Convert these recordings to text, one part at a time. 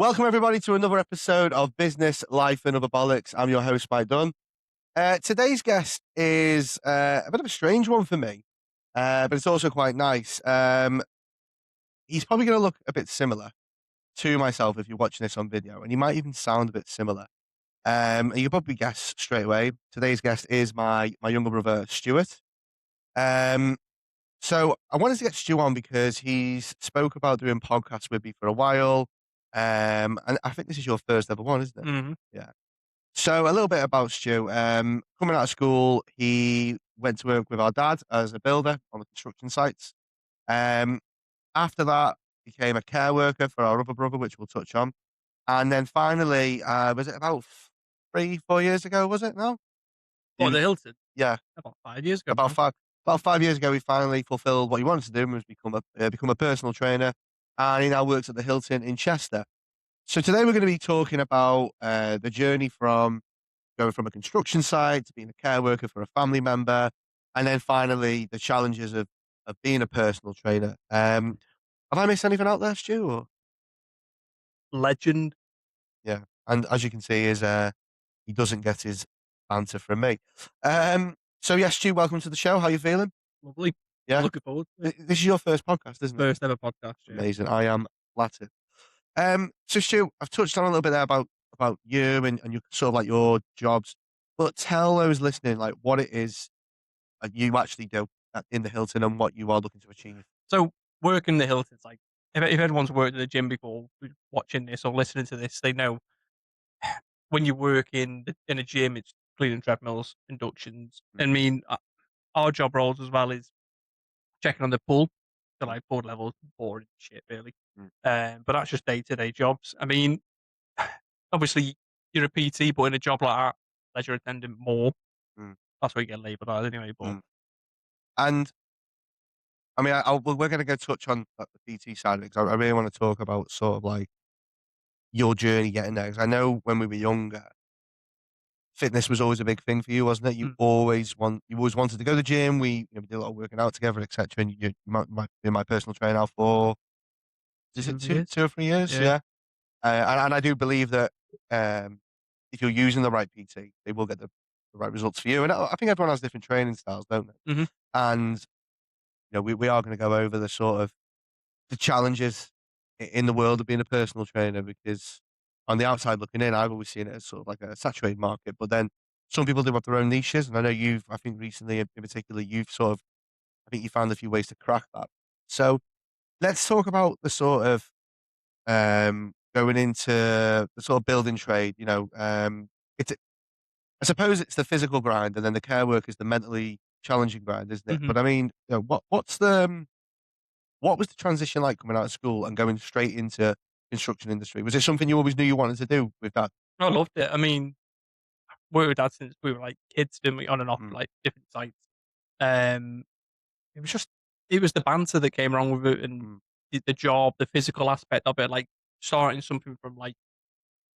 Welcome everybody to another episode of Business, Life and Other Bollocks. I'm your host, Mike Dunn. Today's guest is a bit of a strange one for me, but it's also quite nice. He's probably going to look a bit similar to myself if you're watching this on video, and he might even sound a bit similar. And you can probably guess straight away. Today's guest is my younger brother, Stuart. Um, so I wanted to get Stu on because he's spoke about doing podcasts with me for a while. And I think this is your first ever one, isn't it? Mhm. Yeah. So a little bit about Stu. Coming out of school, he went to work with our dad as a builder on the construction sites. Um, After that, became a care worker for our other brother, which we'll touch on. And then finally, was it about 3, 4 years ago? Was it? No. What, the Hilton? Yeah, About 5 years ago about now. five about 5 years ago, he finally fulfilled what he wanted to do, and was become a personal trainer, and he now works at the Hilton in Chester. So today we're going to be talking about the journey from going from a construction site to being a care worker for a family member, and then finally the challenges of being a personal trainer. Have I missed anything out there, Stu? Or? Legend. Yeah, and as you can see, he doesn't get his answer from me. So yes, Stu, welcome to the show. How you feeling? Lovely. Yeah, Looking forward to it. This is your first podcast, isn't it? First ever podcast, yeah. Amazing. I am flattered. So Stu, I've touched on a little bit there about you and your sort of like your jobs, but tell those listening like what it is that you actually do in the Hilton and what you are looking to achieve. So, working the Hilton's like, if anyone's worked at a gym before, watching this or listening to this, they know when you work in a gym, it's cleaning treadmills, inductions. Mm, I mean, our job roles as well is checking on the pool. So, like, board levels, boring shit, really. mm, But that's just day-to-day jobs. I mean, obviously, you're a PT, but in a job like that, leisure attendant more. mm, That's what you get labelled as anyway, but mm. And I mean, we're going to go touch on like, the PT side of it because I really want to talk about sort of like your journey getting there. Because I know when we were younger, fitness was always a big thing for you, wasn't it? mm, You always wanted to go to the gym. We did a lot of working out together, etc. And you might be my personal trainer now for is it 2 two years. 2 or 3 years? Yeah. Yeah. And I do believe that if you're using the right PT, they will get the right results for you. And I think everyone has different training styles, don't they? Mhm. And we are going to go over the sort of the challenges in the world of being a personal trainer because on the outside looking in, I've always seen it as sort of like a saturated market. But then some people do have their own niches, and I know I think recently in particular, I think you found a few ways to crack that. So let's talk about the sort of going into the sort of building trade, it's I suppose it's the physical grind, and then the care work is the mentally challenging grind, isn't it? Mhm. But I mean, what was the transition like coming out of school and going straight into construction industry? Was it something you always knew you wanted to do with that? I loved it. I mean, worked with dad since we were, like, kids, didn't we, on and off, Mm, like, different sites. Um, it was just it was the banter that came along with it and mm, the job, the physical aspect of it, like, starting something from, like,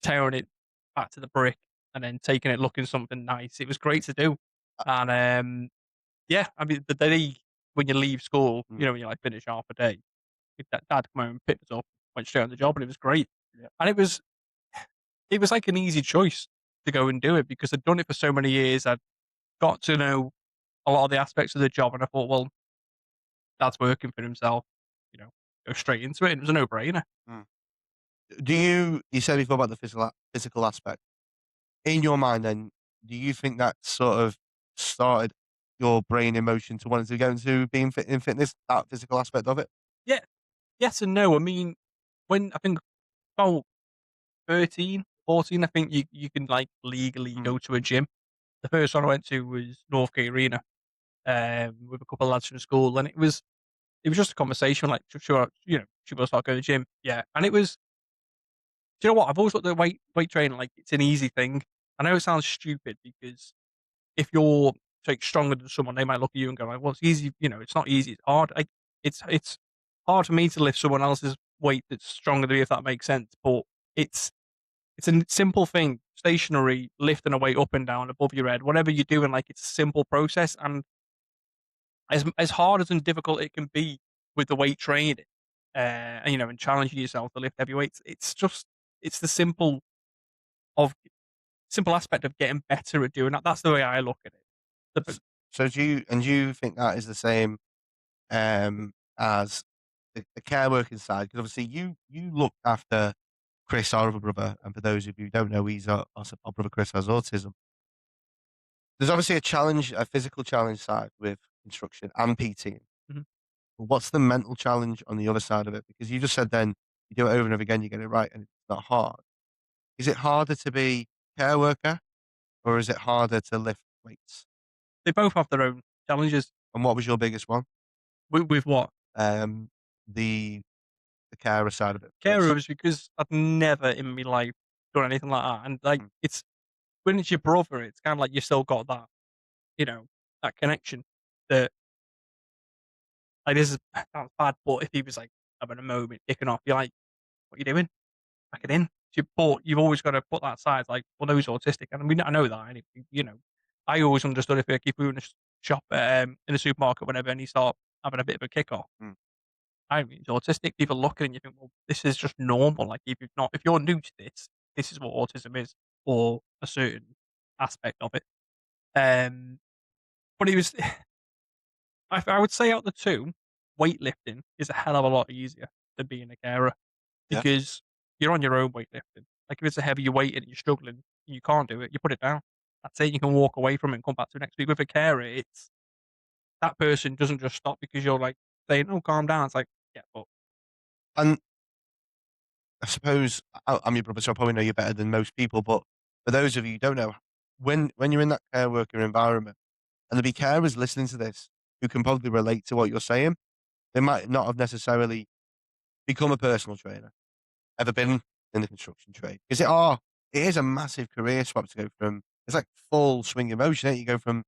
tearing it back to the brick and then taking it looking something nice. It was great to do. And, yeah, I mean, the day when you leave school, mm, when you, like, finish half a day, dad come home and picked us up, went straight on the job, and it was great. yeah, And it was like an easy choice to go and do it because I'd done it for so many years. I'd got to know a lot of the aspects of the job, and I thought, well, dad's working for himself, you know, go straight into it. And it was a no-brainer. mm. You said before about the physical aspect. In your mind then, do you think that sort of started your brain in motion to wanting to go into being fit in fitness, that physical aspect of it? Yeah, yes and no. I mean, when I think about 13, 14, I think you can, like, legally Mm, go to a gym. The first one I went to was Northgate Arena, with a couple of lads from school, and it was just a conversation, like, sure, should we start going to the gym? Yeah, and it was. Do you know what? I've always looked at weight training like it's an easy thing. I know it sounds stupid because if you're, like, stronger than someone, they might look at you and go like, "Well, it's easy." It's not easy. It's hard. It's hard for me to lift someone else's weight that's stronger than me, if that makes sense. But it's it's a simple thing, stationary, lifting a weight up and down above your head, whatever you're doing. Like, it's a simple process, and as hard as and difficult it can be with the weight training, and challenging yourself to lift heavy weights, it's just it's the of simple aspect of getting better at doing that. That's the way I look at it. The, So do you think that is the same as the care working side? Because obviously you looked after Chris, our other brother, and for those of you who don't know, our brother Chris has autism. There's obviously a challenge, a physical challenge side with construction and PT. Mhm. But what's the mental challenge on the other side of it? Because you just said then you do it over and over again, you get it right, and it's not hard. Is it harder to be a care worker or is it harder to lift weights? They both have their own challenges. And what was your biggest one? With what? Um, the the carer side of it Carer first. was because I'd never in my life done anything like that, and, like, Mm. it's when it's your brother, it's kinda like you still got that, you know, that connection that, like, this is sounds bad, but if he was, like, having a moment, kicking off, you're like, "What are you doing? Pack it in." But you've always gotta put that aside, like, well, no, he's autistic, and I know that, and you know, I always understood if we were in a shop, in a supermarket, whatever, and he start having a bit of a kick off, Mm. I mean, he's autistic, people look at it and you think, "Well, this is just normal." Like, if you're new to this is what autism is, or a certain aspect of it. Um, but it was I would say out of the 2, weightlifting is a hell of a lot easier than being a carer Yeah. because you're on your own weightlifting. Like, if it's a heavier weight and you're struggling, and you can't do it, you put it down. That's it, you can walk away from it and come back to it next week. With a carer, it's that person doesn't just stop because you're, like, saying, "Oh, calm down." It's like, "Yeah, but." And I suppose I'm your brother, so I probably know you better than most people. But for those of you who don't know, when you're in that care worker environment, and there'll be carers listening to this who can probably relate to what you're saying, they might not have necessarily become a personal trainer, ever been in the construction trade, because it is a massive career swap to go from. It's like full swing of motion. You go from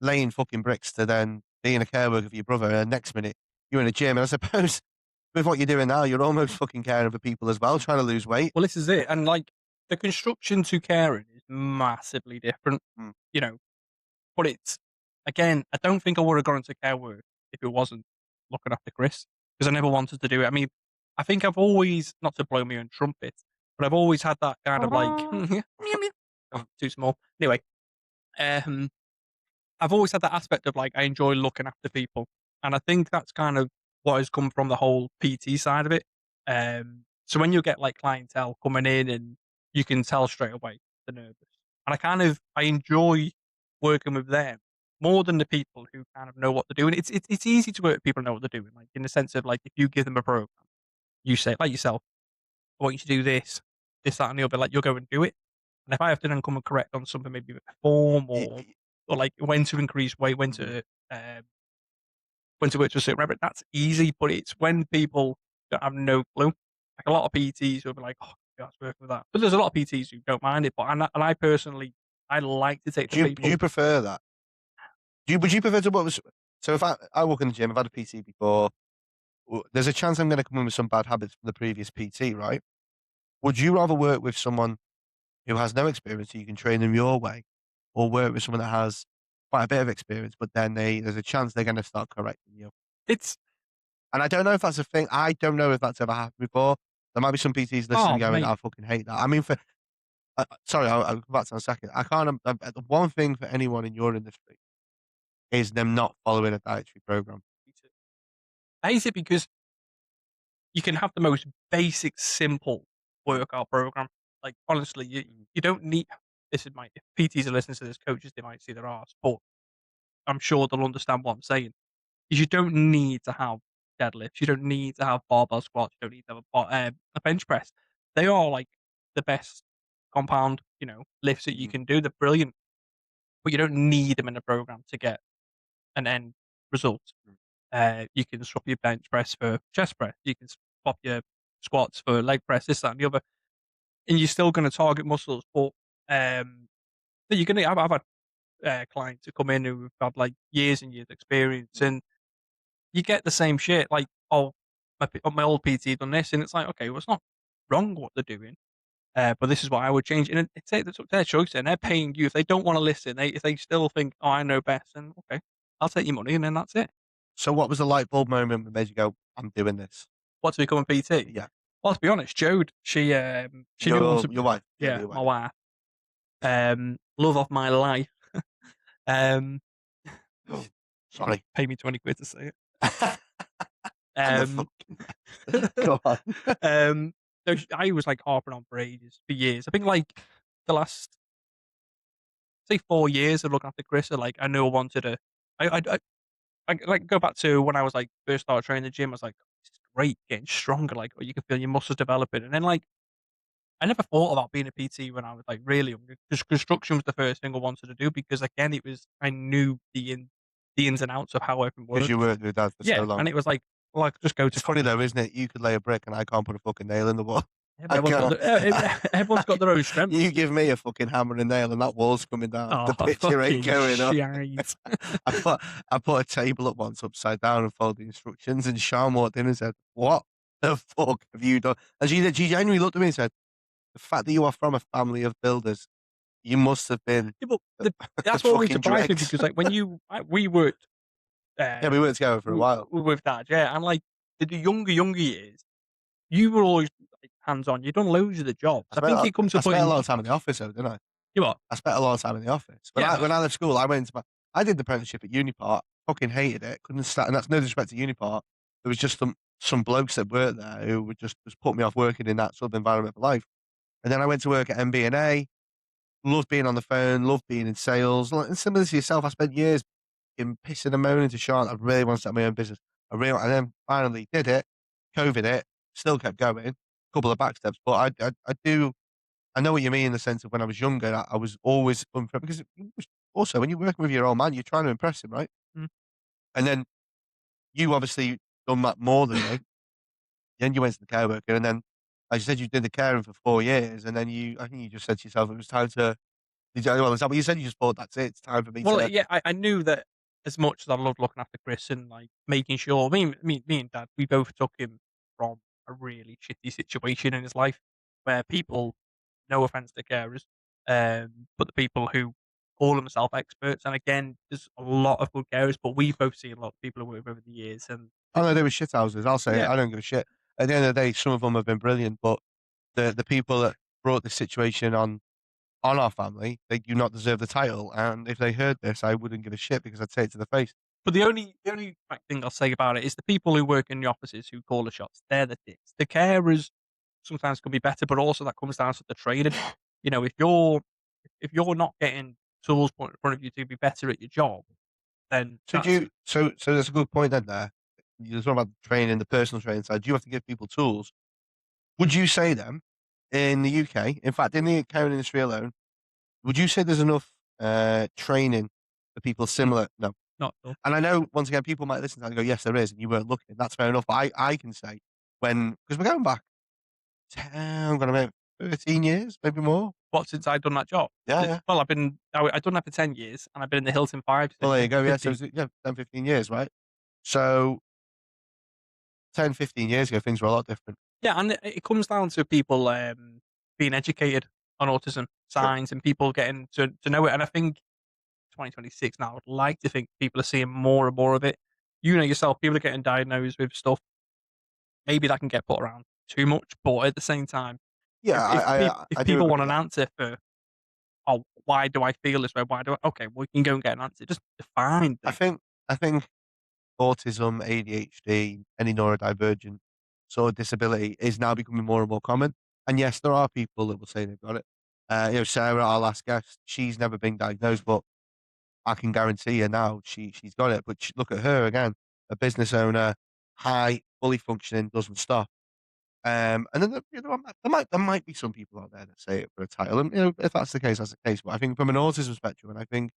laying fucking bricks to then being a care worker for your brother, and next minute you're in a gym. And I suppose with what you're doing now, you're almost fucking caring for people as well, trying to lose weight. Well, this is it, and, like, the construction to caring is massively different, Mm. you know, but it's again, I don't think I would have gone into care work if it wasn't looking after Chris, because I never wanted to do it. I mean, I think I've always not to blow my own trumpet, but I've always had that kind of, like, oh, too small. Anyway, um I've always had that aspect of, like, I enjoy looking after people, and I think that's kind of what has come from the whole PT side of it. So when you get, like, clientele coming in and you can tell straight away they're nervous, and I enjoy working with them more than the people who kind of know what they're doing. It's easy to work with people who know what they're doing, like, in the sense of, like, if you give them a program, you say like yourself, "I want you to do this, that, and the other," like, you'll go and do it. And if I have to then come and correct on something, maybe with form Y- y- or like when to increase weight, mhm. um, when to work to a certain level, that's easy. But it's when people don't have no clue. Like a lot of PTs will be like, "Oh, yeah, let's work with that." But there's a lot of PTs who don't mind it. But and I personally, I like to take the Do you people. prefer that? Would you prefer to work with? So if I walk in the gym, I've had a PT before. There's a chance I'm going to come in with some bad habits from the previous PT, right? Would you rather work with someone who has no experience, so you can train them your way, or work with someone that has quite a bit of experience, but then there's a chance they're going to start correcting you? It's And I don't know if that's a thing. I don't know if that's ever happened before. There might be some PTs listening oh going, mate, "I fucking hate that." I mean, sorry, I'll come back to that in a second. I can't. The one thing for anyone in your industry is them not following a dietary program. I hate it because you can have the most basic, simple Mm, workout program. Like honestly, mm, you don't need. This is my if PTs are listening to this, coaches they might see their arse, but I'm sure they'll understand what I'm saying. Is you don't need to have deadlifts, you don't need to have barbell squats, you don't need to have a bench press. They are like the best compound, lifts that you mhm, can do. They're brilliant, but you don't need them in a program to get an end result. mm. You can swap your bench press for chest press. You can swap your squats for leg press, this, that, and the other, and you're still going to target muscles. But you're going to. I've had clients who come in who've had like years and years experience, Mm. and you get the same shit. Like, oh, my old PT done this, and it's like, okay, well, it's not wrong what they're doing, but this is what I would change. And it's up to their choice, and they're paying you. If they don't want to listen, if they still think, oh, I know best, then okay, I'll take your money, and then that's it. So what was the light bulb moment that made you go, "I'm doing this"? What to become a PT? Yeah. Well, to be honest, Jode, she knew once. Your wife. Yeah, Yeah, your my wife. wife, love of my life. Um, Sorry. pay me 20 quid to say it. I'm a Um, fucking. Go on. um, no, I was like harping on for ages, for years. I think like the last say 4 years of looking after Chris. Like I knew I wanted to. I like go back to when I was like first started training in the gym. I was like, this is great, getting stronger. Like, oh, you can feel your muscles developing, and then like I never thought about being a PT when I was like really young. Because construction was the first thing I wanted to do because again, it was I knew the ins and outs of how everything Because you works. worked with dad for so Yeah, long. and it was like, well, I could just go to It's funny though, isn't it? You could lay a brick and I can't put a fucking nail in the wall. yeah, but I can't. everyone's got their own You strengths. give me a fucking hammer and nail and that wall's coming down. Oh, The picture ain't fucking going up. shite. I put I put a table up once upside down and followed the instructions, and Sean walked in and said, "What the fuck have you done?" And she genuinely looked at me and said, "The fact that you are from a family of builders, you must have been Yeah, but the, the that's what always fucking surprised me dregs." because like when we worked Yeah, we worked together for a while. with Dad, yeah, and like the younger years, you were always like, hands on. You've done loads of the jobs. I think it comes to I a point spent a in lot of time in the office though, didn't I? you know what? I spent a lot of time in the office. Yeah, When I left school, I went into I did the apprenticeship at Unipart. Fucking hated it. Couldn't stand. And that's no disrespect to Unipart. There was just some blokes that worked there who would just put me off working in that sort of environment for life. And then I went to work at MB&A. Loved being on the phone. Loved being in sales. And similar to yourself, I spent years in pissing and moaning to Sean. I really want to start my own business. And then finally did it. COVID it. Still kept going. Couple of backsteps, but I do. I know what you mean in the sense of when I was younger, I was always unfair because also when you're working with your old man, you're trying to impress him, right? mm. And then you obviously done that more than me. Then you went to the care worker, and then as you said, you did the caring for 4 years, and then I think you just said to yourself, it was time to. Well, is that what you said? You just thought that's it. It's time for me Well, to. yeah, I knew that as much as I loved looking after Chris and like making sure me and Dad, we both took him from a really shitty situation in his life where people, no offense to carers, but the people who call themselves experts, and again, there's a lot of good carers, but we've both seen a lot of people who work over the years, and Oh no, they were shit houses. I'll say it. yeah, I don't give a shit. At the end of the day, some of them have been brilliant, but the people that brought this situation on our family, they do not deserve the title. And if they heard this, I wouldn't give a shit because I'd say it to the face. but the only like, thing I'll say about it is the people who work in the offices who call the shots, they're the dicks. The carers sometimes can be better, but also that comes down to the training. You know, if you're not getting tools put in front of you to be better at your job, then So do that's you, so there's a good point then there. You're talking about the training, the personal training side. Do you have to give people tools? Would you say then in the UK, in fact, in the accounting industry alone, would you say there's enough training for people similar? No. not enough. And I know once again, people might listen to that and go, yes, there is, and you weren't looking. That's fair enough. But I can say because we're going back 10, I'm going to make 13 years, maybe more. What since I've done that job? Yeah, yeah. Well, I've done that for 10 years, and I've been in the Hilton Five Well, since there you go. Yeah. So, 2015. yeah, 10, 15 years, right? So 10, 15 years ago, things were a lot different. Yeah, and it comes down to people being educated on autism Sure. signs and people getting to know it. And I think 2026 now, I'd like to think people are seeing more and more of it. You know yourself, people are getting diagnosed with stuff. Maybe that can get put around too much, but at the same time, Yeah, if I do people agree want with an that. answer for, oh, why do I feel this way? Why do I? Okay, we can go and get an answer. Just define I things. think I think autism, ADHD, any neurodivergent sort of disability is now becoming more and more common. And yes, there are people that will say they've got it. Sarah, our last guest, she's never been diagnosed, but I can guarantee you now she's got it. But look at her again, a business owner, high, fully functioning, doesn't stop. And then there might be some people out there that say it for a title, and if that's the case, that's the case. But I think from an autism spectrum, and I think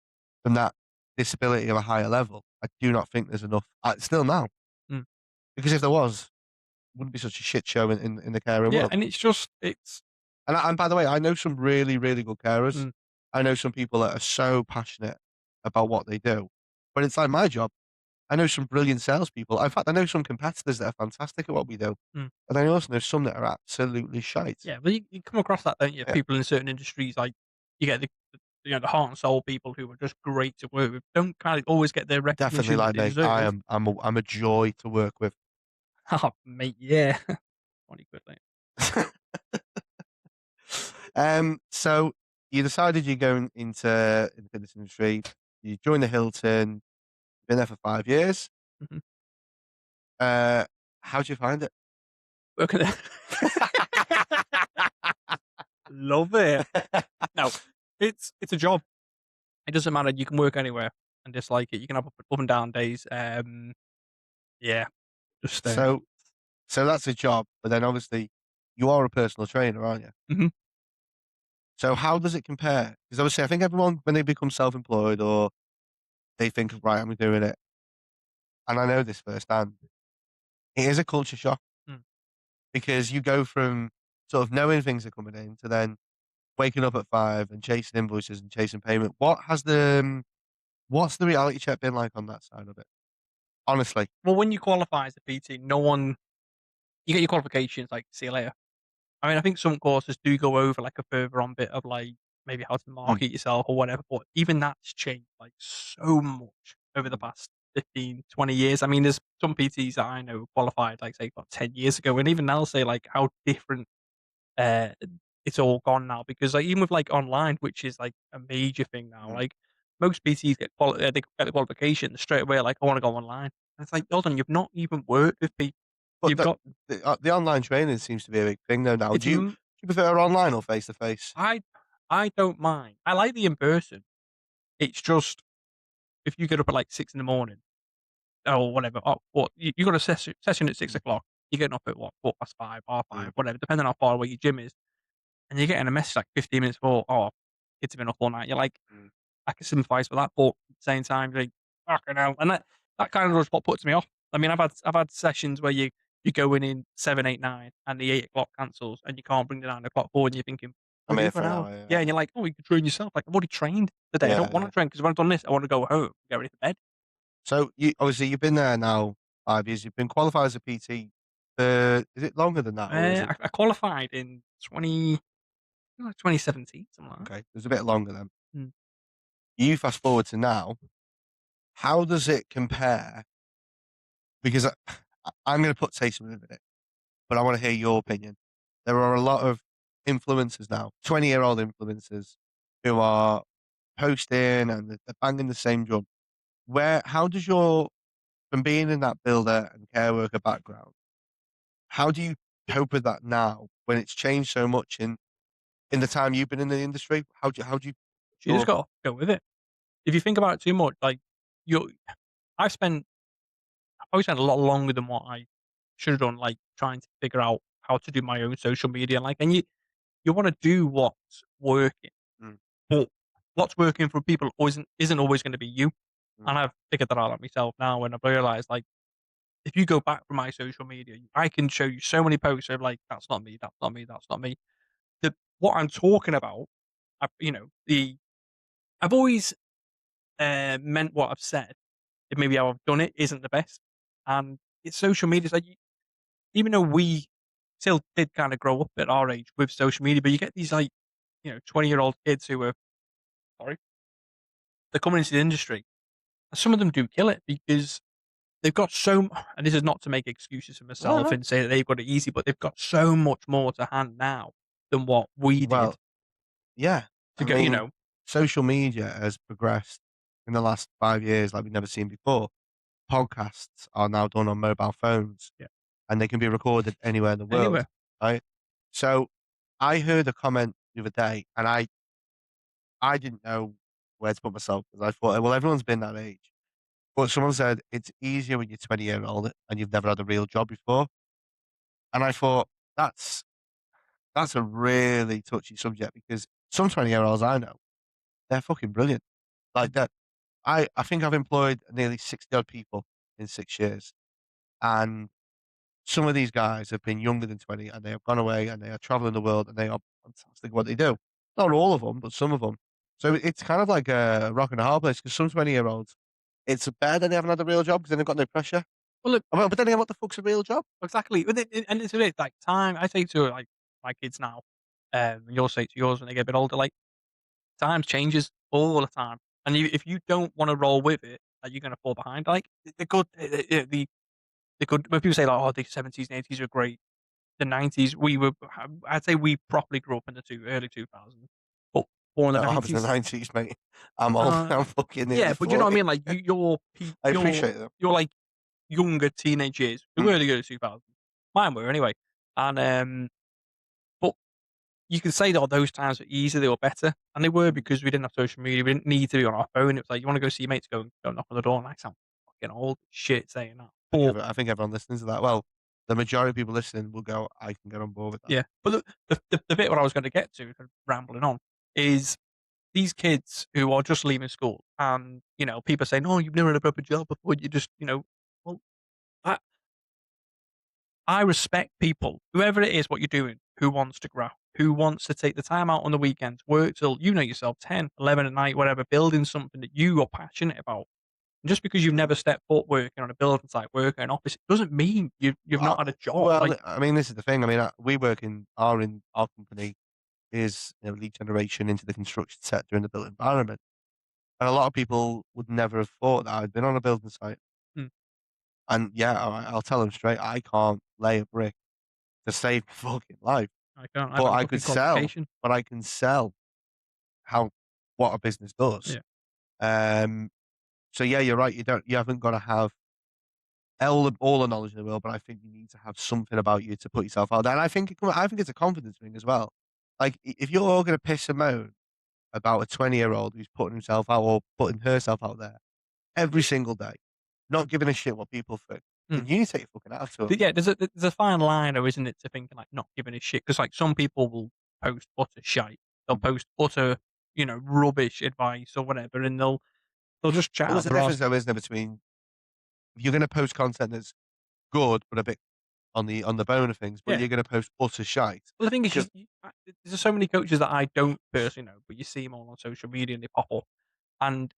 from that disability of a higher level, I do not think there's enough. Still now, Mm. because if there was, it wouldn't be such a shit show in the caring Yeah, world. and it's just it's. And by the way, I know some really really good carers. Mm. I know some people that are so passionate about what they do, but it's like my job. I know some brilliant salespeople. In fact, I know some competitors that are fantastic at what we do. Mm. And I also know some that are absolutely shite. Yeah, but you come across that, don't you? Yeah, People in certain industries, like you get the heart and soul people who are just great to work with. Don't kind of always get their definitely recognition that like they me. I deserve. am. I'm a joy to work with. Oh, mate, yeah. 20 quid later. So you decided you're going into this industry. You joined the Hilton. Been there for 5 years. Mhm. Uh, how'd you find it? Working there. Love it. No, it's a job. It doesn't matter. You can work anywhere and dislike it. You can have up and down days. Yeah, just so so that's a job, but then obviously you are a personal trainer, aren't you? mhm. So how does it compare? Because obviously I think everyone when they become self-employed or they think, right, I'm doing it, and I know this firsthand, it is a culture shock Mm. because you go from sort of knowing things are coming in to then waking up at 5 and chasing invoices and chasing payment. What's the reality check been like on that side of it? Honestly. Well, when you qualify as a PT, no one you get your qualifications. Like, see you later. I mean, I think some courses do go over like a further on bit of like maybe how to Mm, market yourself or whatever, but even that's changed like so much over the mm. past 15, 20 years. I mean, there's some PTs that I know qualified like say about 10 years ago, and even they'll say like how different uh it's all gone now because like even with like online, which is like a major thing now, Mm. like most PTs they get the qualification straight away, like I want to go online. And it's like, hold on, you've not even worked with people. But You've got the online training seems to be a big thing though now. it's Do you prefer online or face to face? I I don't mind. I like the in person. It's just if you get up at like 6 in the morning or whatever, oh, what you got a session at six Mm, o'clock. You're getting up at what 5:15, half mm, 5, whatever, depending on how far away your gym is, and you're getting a message like 15 minutes before. Oh, kids have been up all night. You're like, mm. I can sympathise with that, but at the same time, you're like, fucking hell, and that kind of is what puts me off. I mean, I've had sessions where you're going in 7, 8, 9, and the 8 o'clock cancels, and you can't bring the 9 o'clock forward, and you're thinking, I'm "What are you here for for an an hour?" hour, Yeah, yeah. and you're like, "Oh, you could train yourself." Like, I've already trained today. I don't Yeah, want yeah. to train because when I've done this, I want to go home, get ready for bed. So you obviously you've been there now 5 years. You've been qualified as a PT for is it longer than that or is it I qualified in 2017, something like that. okay, it's a bit longer then. Mm. You fast forward to now, how does it compare? Because I'm gonna put say something in it, but I wanna hear your opinion. There are a lot of influencers now, 20-year-old influencers who are posting and they're banging the same drum. How does your from being in that builder and care worker background, how do you cope with that now when it's changed so much in the time you've been in the industry? How do you You just sure got to go with it. If you think about it too much, like you, I've spent I've always spent a lot longer than what I should have done, like trying to figure out how to do my own social media. Like, and you want to do what's working, mm, but what's working for people isn't always going to be you. mm. And I've figured that out on myself now, and I've realized like if you go back from my social media, I can show you so many posts of like that's not me, that's not me, that's not me. The what I'm talking about, I've always meant what I've said. It maybe how I've done it isn't the best, and it's social media. It's like even though we still did kind of grow up at our age with social media, but you get these like 20-year-old kids who are sorry they're coming into the industry, and some of them do kill it because they've got and this is not to make excuses for No, myself no. and say that they've got it easy, but they've got so much more to hand now than what we did Well, yeah. to I get. mean, social media has progressed in the last 5 years like we've never seen before. Podcasts are now done on mobile phones, Yeah, and they can be recorded anywhere in the world, anywhere. right? So, I heard a comment the other day, and I didn't know where to put myself because I thought, well, everyone's been that age. But someone said it's easier when you're 20-year-old and you've never had a real job before, and I thought that's a really touchy subject because some 20-year-olds I know, they're fucking brilliant. Like Mhm. that, I think I've employed nearly 60 odd people in 6 years, and some of these guys have been younger than 20 and they have gone away and they are traveling the world and they are fantastic at what they do. Not all of them, but some of them. So it's kind of like a rock and a hard place because some 20-year-olds, it's better than they haven't had a real job because then they've got no pressure. Well, look, Well, but then again, what the fuck's a real job? exactly, and it's it, like time. I say to like my kids now, and you'll say to yours when they get a bit older, like times changes all the time, and if you don't want to roll with it, like, you're going to fall behind. Like the good, the good. When people say like, "Oh, the '70s and '80s are great," the 90s, I'd say we properly grew up in the early 2000s, but born in the I was in the 90s. 90s, mate. I'm old. Uh, I'm fucking yeah, nearly but you know what I 40. mean? Like I appreciate them. you're like younger teenage years. They Mm. were the early 2000s. Mine were anyway. And but you can say that those times were easier, they were better, and they were because we didn't have social media. We didn't need to be on our phone. It was like you want to go see your mates, go knock on the door, and I sound fucking old as shit saying that. But I think everyone listening to that. Well, the majority of people listening will go, I can get on board with that. yeah, but the bit what I was going to get to, kind of rambling on, is these kids who are just leaving school, and people saying, "Oh, you've never had a proper job before." You just, well, I I respect people, whoever it is, what you're doing, who wants to grow, who wants to take the time out on the weekends, work till yourself 10, 11 at night, whatever, building something that you are passionate about. And just because you've never stepped foot working on a building site, working in an office, it doesn't mean you've not had a job. Well, Like, I mean, this is the thing. I mean, we work in our company is lead generation into the construction sector in the built environment. And a lot of people would never have thought that I'd been on a building site. hmm, And yeah, I'll tell them straight, I can't lay a brick to save my fucking life. I've But got a I fucking could sell, qualification. but I can sell how what a business does. Yeah. Um, so yeah, you're right. You haven't got to have all the knowledge in the world, but I think you need to have something about you to put yourself out there. And I think it's a confidence thing as well. Like if you're all going to piss and moan about a 20-year-old who's putting himself out or putting herself out there every single day, not giving a shit what people think, Hmm. then you need to take your fucking attitude. Yeah, there's a fine line, though, isn't it, to thinking like not giving a shit? Because like some people will post utter shite, they'll post utter rubbish advice or whatever, and they'll just chat Well, out there's a their arse. difference though, isn't there, between if you're going to post content that's good but a bit on the bone of things, but Yeah. you're going to post utter shite Well, the thing is, because there's so many coaches that I don't personally know, but you see them all on social media and they pop up, and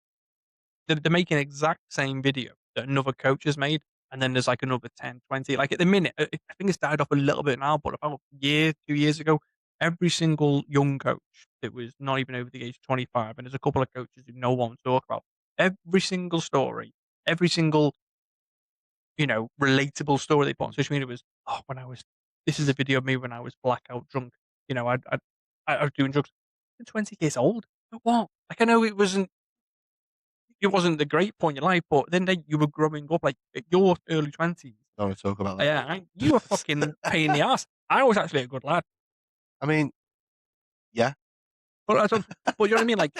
they're making the exact same video that another coach has made, and then there's like another 10, 20. Like at the minute, I think it's died off a little bit now, but about a year, 2 years ago, every single young coach that was not even over the age of 25, and there's a couple of coaches who no one to talk about, every single story, every single relatable story they put on social media was, oh, this is a video of me when I was blackout drunk. I was doing drugs. I'm 20 years old. But what? Like, I know it wasn't the great point in your life, but then you were growing up, like, at your early 20s. I don't want to talk about Yeah, you were that. fucking pain in the ass. I was actually a good lad. I mean, yeah, But but you know what I mean? Like,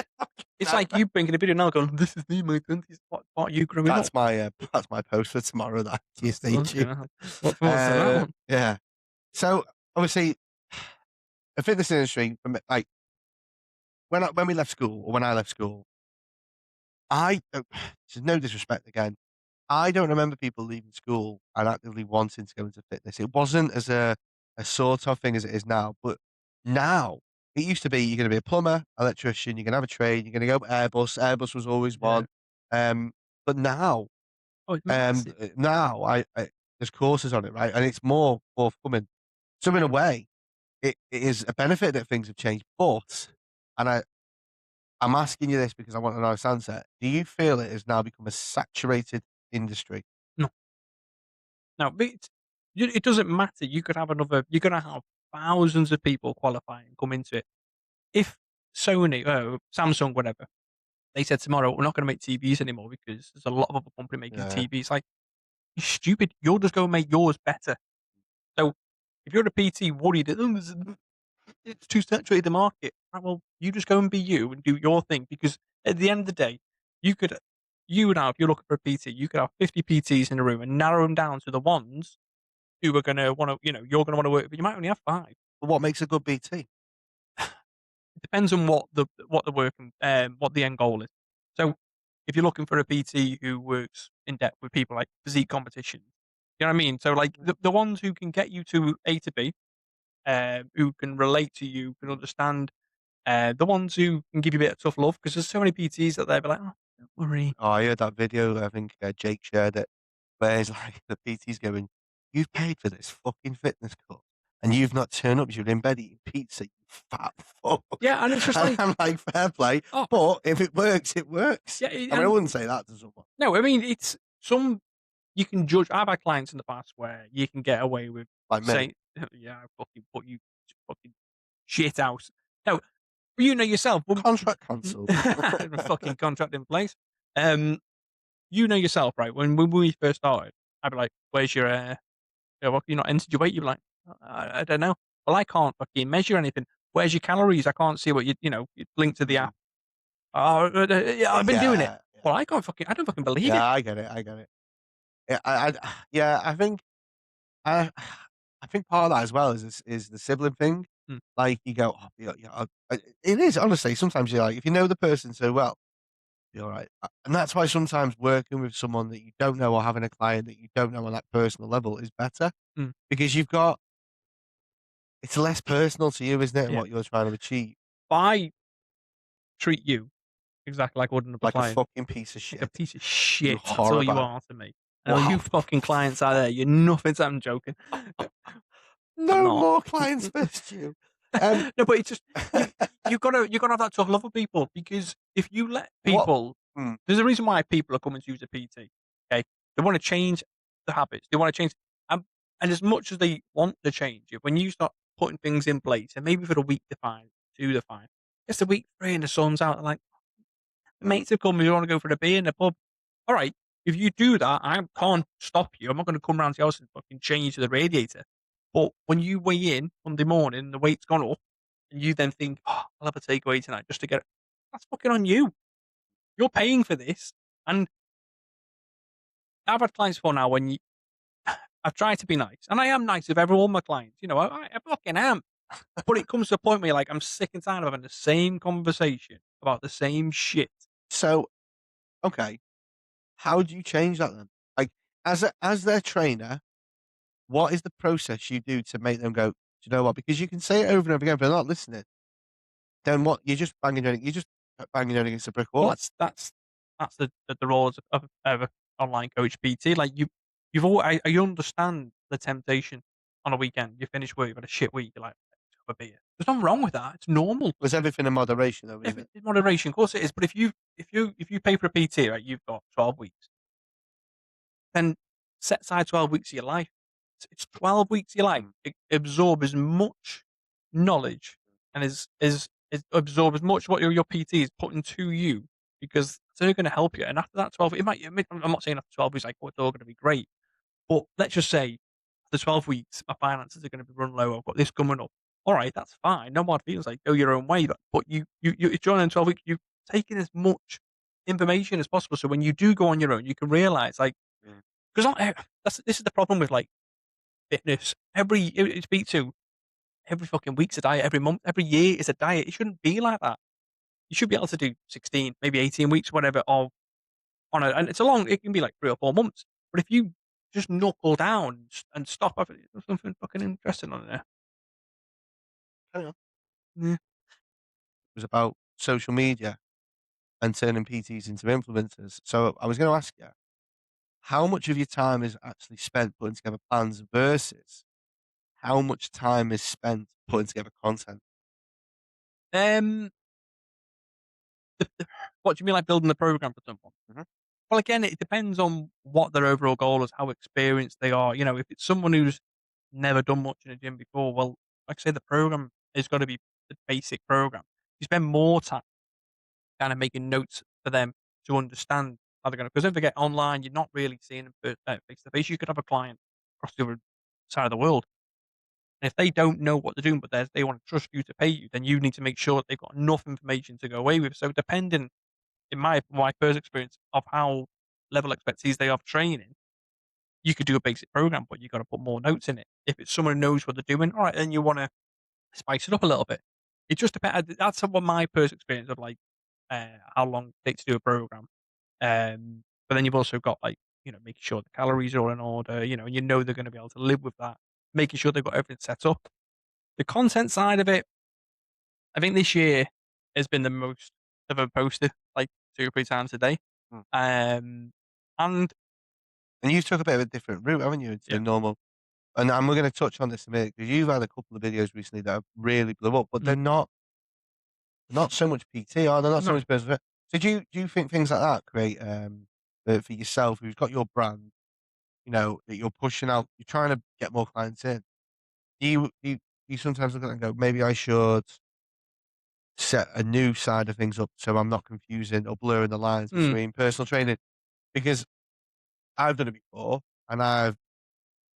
it's that, like you bringing a video now going, this is me in my 20s. What are you growing up? that's my post for tomorrow. That you stay Fucking tuned. hell. Look forward to that one. Yeah. So obviously, the fitness industry, like when we left school or when I left school, there's no disrespect again. I don't remember people leaving school and actively wanting to go into fitness. It wasn't as a sort of thing as it is now. But now it used to be you're going to be a plumber, electrician, you're going to have a trade, you're going to go Airbus. Airbus was always Yeah. one. But now, Oh, it's massive. now there's courses on it, right? And it's more forthcoming. So in a way, it is a benefit that things have changed. But, and I'm asking you this because I want an honest answer. Do you feel it has now become a saturated industry? No. No, but it doesn't matter. You're going to have thousands of people qualify and come into it. If Sony, Samsung, whatever, they said tomorrow, we're not going to make TVs anymore because there's a lot of other company making Yeah. TVs. Like, you're stupid. You'll just go and make yours better. So if you're a PT worried that it's too saturated the market, right, well, you just go and be you and do your thing because at the end of the day, you could, if you're looking for a PT, you could have 50 PTs in a room and narrow them down to the ones who are going to want to, you're going to want to work, but you might only have five. But what makes a good BT? It depends on what the working what the end goal is. So if you're looking for a PT who works in depth with people like physique competitions, you know what I mean? So like the ones who can get you to A to B, who can relate to you, can understand, the ones who can give you a bit of tough love, because there's so many PTs that they'll be like, oh, don't worry. Oh, I heard that video. I think Jake shared it, where it's like the PT's going, "You've paid for this fucking fitness course, and you've not turned up. You're in bed eating pizza, you fat fuck." Yeah, and it's just And like, I'm like, fair play, oh, but if it works, it works. yeah, I mean, I wouldn't say that to someone no, I mean, it's some, you can judge. I've had clients in the past where you can get away with like me. saying, yeah, I fucking put you fucking shit out. No, you know yourself. Well, Contract cancelled. a fucking contract in place. Um, you know yourself, right? When we first started, I'd be like, "Where's your well, you not entered your weight?" You're like, I don't know." Well, I can't fucking measure anything. Where's your calories? I can't see what you link to the Mm. app. Oh, yeah, I've been doing it. Yeah, yeah, Well, I don't fucking believe yeah. it. I get it. I get it. Yeah, yeah. I, I think part of that as well is the sibling thing. Mm, Like you go, oh, yeah, yeah, it is honestly. Sometimes you're like, if you know the person so well, you're all right, and that's why sometimes working with someone that you don't know or having a client that you don't know on that personal level is better mm, because it's less personal to you, isn't it, and yeah. what you're trying to achieve. I treat you exactly like I would another Like a client. fucking piece of Like a shit. piece of You shit. That's all horror you bag. are to me. And all you Wow. fucking clients out there, you're nothing. I'm joking. I'm No not. more clients for Stu. Um, No, but it's just you gotta have that tough love for people because if you let what? people, Mm, there's a reason why people are coming to use a PT. Okay, they want to change the habits. They want to change, um, and as much as they want to change it, when you start putting things in place, and maybe for the week they're fine, 2 they're fine. It's the week 3 and the sun's out. They're like, mates have come. We want to go for a beer in the pub. All right, if you do that, I can't stop you. I'm not going to come round to your house and fucking change the radiator. But when you weigh in Monday morning, the weight's gone up, and you then think, oh, I'll have a takeaway tonight just to get it. That's fucking on you. You're paying for this. And I've had clients before now when I've tried to be nice, and I am nice with every one of my clients. I fucking am. But it comes to a point where you're like, I'm sick and tired of having the same conversation about the same shit. so, okay. How do you change that then? Like, as their trainer, what is the process you do to make them go, "Do you know what?" Because you can say it over and over again, but they're not listening. Then what? You're just banging your head against a brick Well, wall. that's the role of a online coach PT. Like you've all I understand the temptation on a weekend. You finish work, you've had a shit week. You're like, "Let's have a beer." There's nothing wrong with that. It's normal. Was everything in moderation though, isn't If it? in moderation, of course it is. But if you pay for a PT, right, you've got 12 weeks. Then set aside 12 weeks of your life. It's 12 weeks of your life. Mm. Absorb as much knowledge and as absorb as much what your PT is putting to you because they're going to help you. And after that 12, I'm not saying after 12 weeks, like, oh, it's all going to be great. But let's just say after 12 weeks, my finances are going to be run low. I've got this coming up. All right, that's fine. No hard feelings. Like, go your own way. But if you're in 12 weeks, you've taken as much information as possible. So when you do go on your own, you can realize, like, Mm. because this is the problem with like fitness. You speak to every fucking week's a diet, every month, every year is a diet. It shouldn't be like that. You should be able to do 16, maybe 18 weeks, whatever, of and it's a long. It can be like 3 or 4 months. But if you just knuckle down and stop, there's something fucking interesting on there. Carry on. Yeah. It was about social media and turning PTs into influencers. So I was going to ask you, how much of your time is actually spent putting together plans versus how much time is spent putting together content? Um, what do you mean, like building the program for someone? Mhm. Well, again, it depends on what their overall goal is, how experienced they are. If it's someone who's never done much in a gym before, well, like I say, the program has got to be the basic program. You spend more time kind of making notes for them to understand how they're going to. Because if they get online, you're not really seeing them face to face. You could have a client across the other side of the world. And if they don't know what they're doing, but they want to trust you to pay you, then you need to make sure that they've got enough information to go away with. So, depending, in my first experience of how level expertise they have training, you could do a basic program, but you got to put more notes in it. If it's someone who knows what they're doing, all right, then you want to spice it up a little bit. It just depends. That's what my personal experience of like how long it takes to do a program. But then you've also got like making sure the calories are all in order. And they're going to be able to live with that. Making sure they've got everything set up. The content side of it, I think this year has been the most of a posted like 2 or 3 times a day. Mm. And And you took a bit of a different route, haven't you, to yeah, normal? And we're going to touch on this in a minute because you've had a couple of videos recently that have really blew up, but mm, they're not so much PT, are they? Not so no. much personal. So do you think things like that create for yourself, who's got your brand, that you're pushing out, you're trying to get more clients in? You sometimes look at it and go, maybe I should set a new side of things up so I'm not confusing or blurring the lines Mm. between personal training because I've done it before and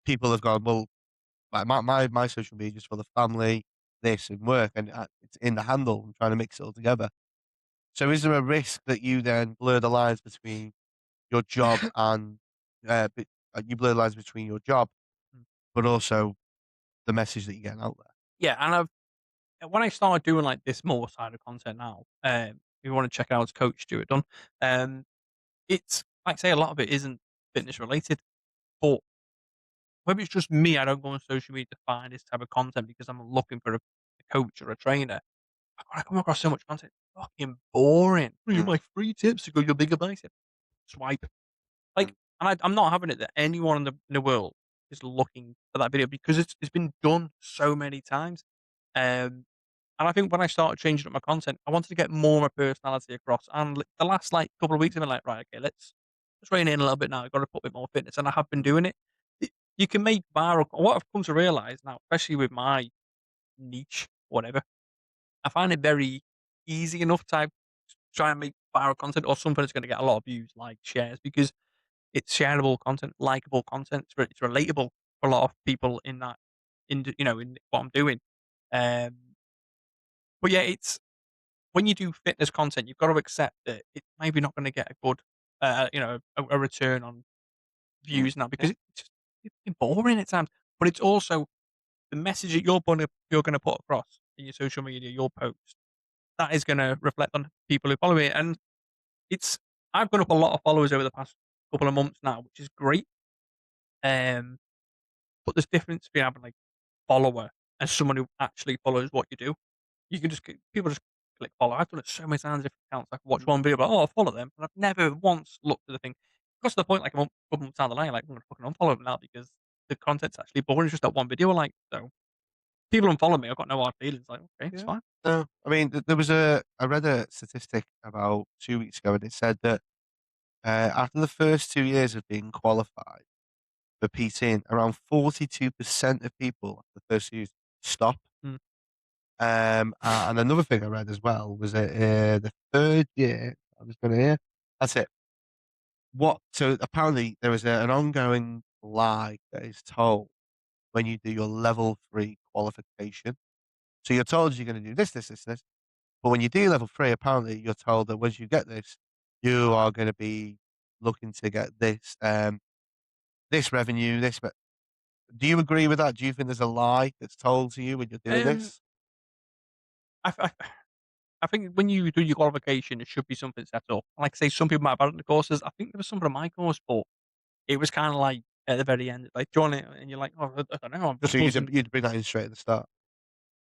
people have gone, well, my social media is for the family, this and work, and it's in the handle. I'm trying to mix it all together. So is there a risk that you then blur the lines between your job and you blur the lines between your job, but also the message that you're getting out there? Yeah, and when I started doing like this more side of content now, if you want to check out his coach Stuart Dunn, it's like I say a lot of it isn't fitness related, but maybe it's just me. I don't go on social media to find this type of content because I'm looking for a coach or a trainer. I come across so much content, fucking boring. Here's Mm, my free tips to grow your bigger bicep. Swipe. mm, Like, and I'm not having it that anyone in the world is looking for that video because it's been done so many times. And I think when I started changing up my content, I wanted to get more of my personality across. And the last like couple of weeks, I've been like, right, okay, let's rein it in a little bit now. I've got to put a bit more fitness, and I have been mm, doing it. You can make viral. What I've come to realize now, especially with my niche, whatever, I find it very easy enough to try and make viral content or something that's going to get a lot of views, like shares, because it's shareable content, likable content. It's relatable for a lot of people in that, in what I'm doing. Um, but yeah, it's when you do fitness content, you've got to accept that it's maybe not going to get a good, a return on mm, views now yeah, because it's boring at times. But it's also the message that you're gonna put across in your social media, your post, that is gonna reflect on people who follow it. And it's I've gone up a lot of followers over the past couple of months now, which is great. Um, but there's difference between having like follower and someone who actually follows what you do. You can just people just click follow. I've done it so many times, different accounts. I can watch mm, one video, but oh, I'll follow them, and I've never once looked at the thing. It got to the point like a couple months down the line, like I'm gonna fucking unfollow them now because the content's actually boring. It's just that one video I like. So people unfollow me. I've got no hard feelings. Like okay, it's yeah. fine. No, I mean, there was I read a statistic about 2 weeks ago, and it said that after the first 2 years of being qualified for PTing, around 42% of people after the first 2 years stop. Mm. And another thing I read as well was that the third year, I'm just going to hear, that's it. So apparently there is an ongoing lie that is told when you do your level 3 qualification. So you're told you're going to do this, this, this, this. But when you do level 3, apparently you're told that once you get this, you are going to be looking to get this revenue, this. But do you agree with that? Do you think there's a lie that's told to you when you're doing Um, this? I, I, I think when you do your qualification, it should be something set up. Like I say, some people might have had it in the courses. I think there was something on my course, but it was kind of like at the very end, like join it, and you're like, oh, I don't know, I'm just So buzzing. you'd bring that in straight at the start.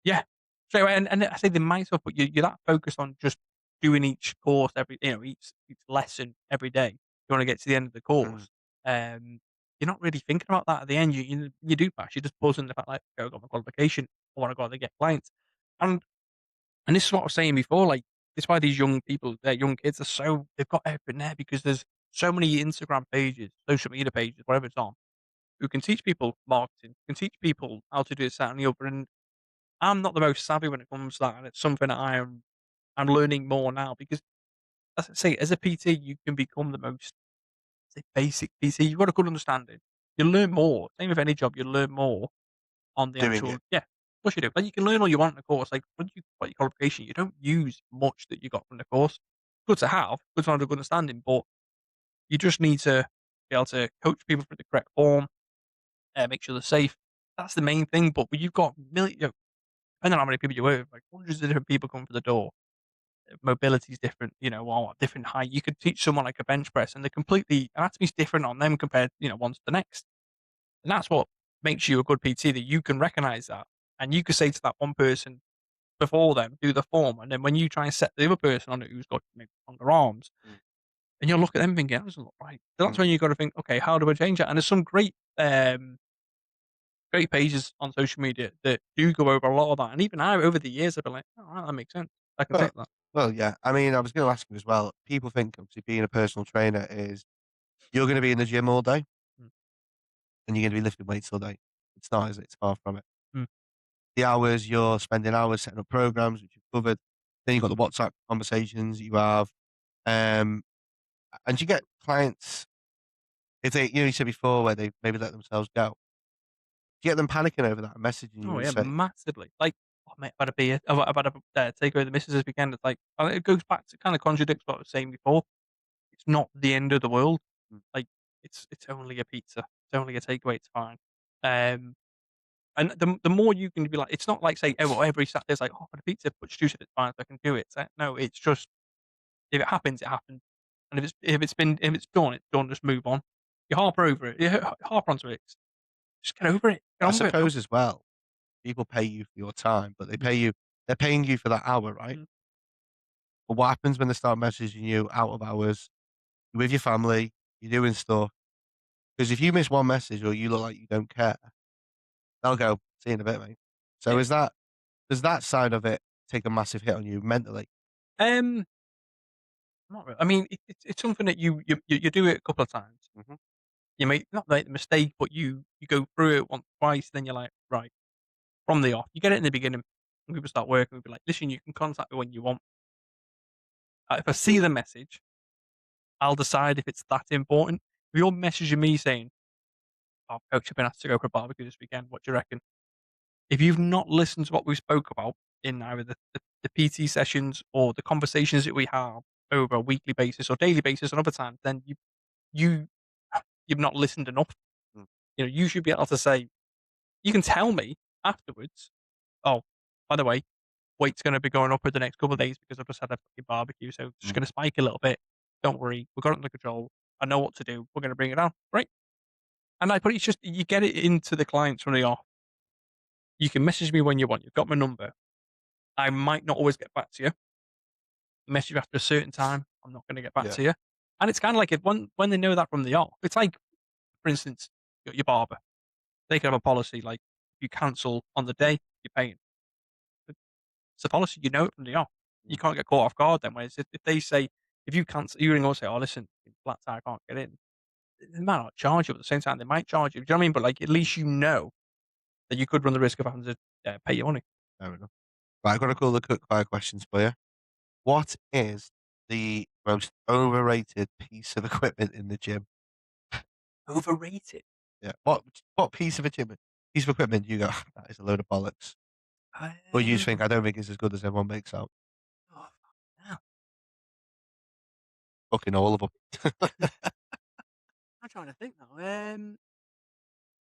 Yeah. So and I say they might have, but you're that focused on just doing each course each lesson every day. You want to get to the end of the Mm. course. You're not really thinking about that at the end. You do pass. You're just buzzing the fact like, okay, I've got my qualification. I want to go out there and get clients. And and this is what I was saying before. Like this is why these young people, young kids, are so they've got everything there because there's so many Instagram pages, social media pages, whatever it's on, who can teach people marketing, can teach people how to do this, that, and the other. And I'm not the most savvy when it comes to that, and it's something that I'm learning more now because, as I say, as a PT, you can become the most say, basic PT. You've got a good understanding. You learn more. Same with any job, you learn more on the Doing actual. it. Yeah, of course you do. Like you can learn all you want in a course. Like when you got your qualification, you don't use much that you got from the course. Good to have, good to have a good understanding, but you just need to be able to coach people through the correct form, make sure they're safe. That's the main thing. But when you've got millions, depending on how many people you work with, like hundreds of different people come through the door. Mobility is different, or different height. You could teach someone like a bench press, and they're completely anatomy's different on them compared, one to the next. And that's what makes you a good PT. That you can recognize that, and you could say to that one person before them, do the form, and then when you try and set the other person on it who's got maybe longer arms, Mm, and you'll look at them thinking, that doesn't look right. So that's mm. when you got to think, okay, how do I change that? And there's some great pages on social media that do go over a lot of that. And even I, over the years, I've been like, oh, right, that makes sense. I can Well, take that. well, yeah. I mean, I was going to ask you as well. People think obviously being a personal trainer is you're going to be in the gym all day Mm. and you're going to be lifting weights all day. It's not, is it? It's far from it. Mm. The hours you're spending hours setting up programs, which you've covered. Then you've got the WhatsApp conversations you have. Um, and you get clients, if they, you said before where they maybe let themselves go. Do you get them panicking over that and messaging you Oh and yeah, say, massively. Like, "Oh, mate, I've had a beer. I've had a take away the missus this weekend." It's like, and it goes back to kind of contradicts what I was saying before. It's not the end of the world. "Mm, Like, it's only a pizza. It's only a takeaway. It's fine. Um, and the more you can be like, it's not like say, oh, well, every Saturday it's like, oh, for the pizza, put juice in it, it's fine, I can do it. It's like, no, it's just if it happens, it happens. And if it's done, it's done. Just move on. You harp over it. You harp onto it. Just get over it. Get I on with it now. suppose as well, people pay you for your time, but Mm, they're paying you for that hour, right? mm. But what happens when they start messaging you out of hours, you're with your family, you're doing stuff? Because if you miss one message or you look like you don't care, they'll go, "See you in a bit, mate." So Yeah. does that side of it take a massive hit on you mentally? Um, Not really. I mean, it's something that you do it a couple of times. Mhm. You may not make the mistake, but you go through it once, twice, then you're like, right, from the off. You get it in the beginning. When people start working, we'll be like, listen, you can contact me when you want. If I see the message, I'll decide if it's that important. If you're messaging me saying, "Oh, coach, I've been asked to go for a barbecue this weekend. What do you reckon?" If you've not listened to what we spoke about in either the PT sessions or the conversations that we have over a weekly basis or daily basis and other times, then you you've not listened enough. Mm. You should be able to say, you can tell me afterwards, "Oh, by the way, weight's gonna be going up for the next couple of days because I've just had a fucking barbecue, so it's just Mm. gonna spike a little bit. Don't worry, we've got it under control. I know what to do. We're gonna bring it down." Right? But it's just you get it into the clients from the off. You can message me when you want. You've got my number. I might not always get back to you. Message you after a certain time, I'm not gonna get back Yeah. to you. And it's kinda like if when they know that from the off, it's like, for instance, your barber. They can have a policy like, if you cancel on the day, you're paying. It's a policy, you know it from the off. You Mm. can't get caught off guard then. Whereas if they say, if you cancel, you ring up and say, "Oh, listen, flat tire, I can't get in." They might not charge you, but at the same time, they might charge you. Do you know what I mean? But like, at least you know that you could run the risk of having to pay your money. Fair enough. Right, I've got a couple of quick fire questions for you. What is the most overrated piece of equipment in the gym? Overrated. Yeah. What piece of equipment do you go, "That is a load of bollocks." Or you just think, "I don't think it's as good as everyone makes out." Oh, yeah. Fucking all of them. I'm trying to think now.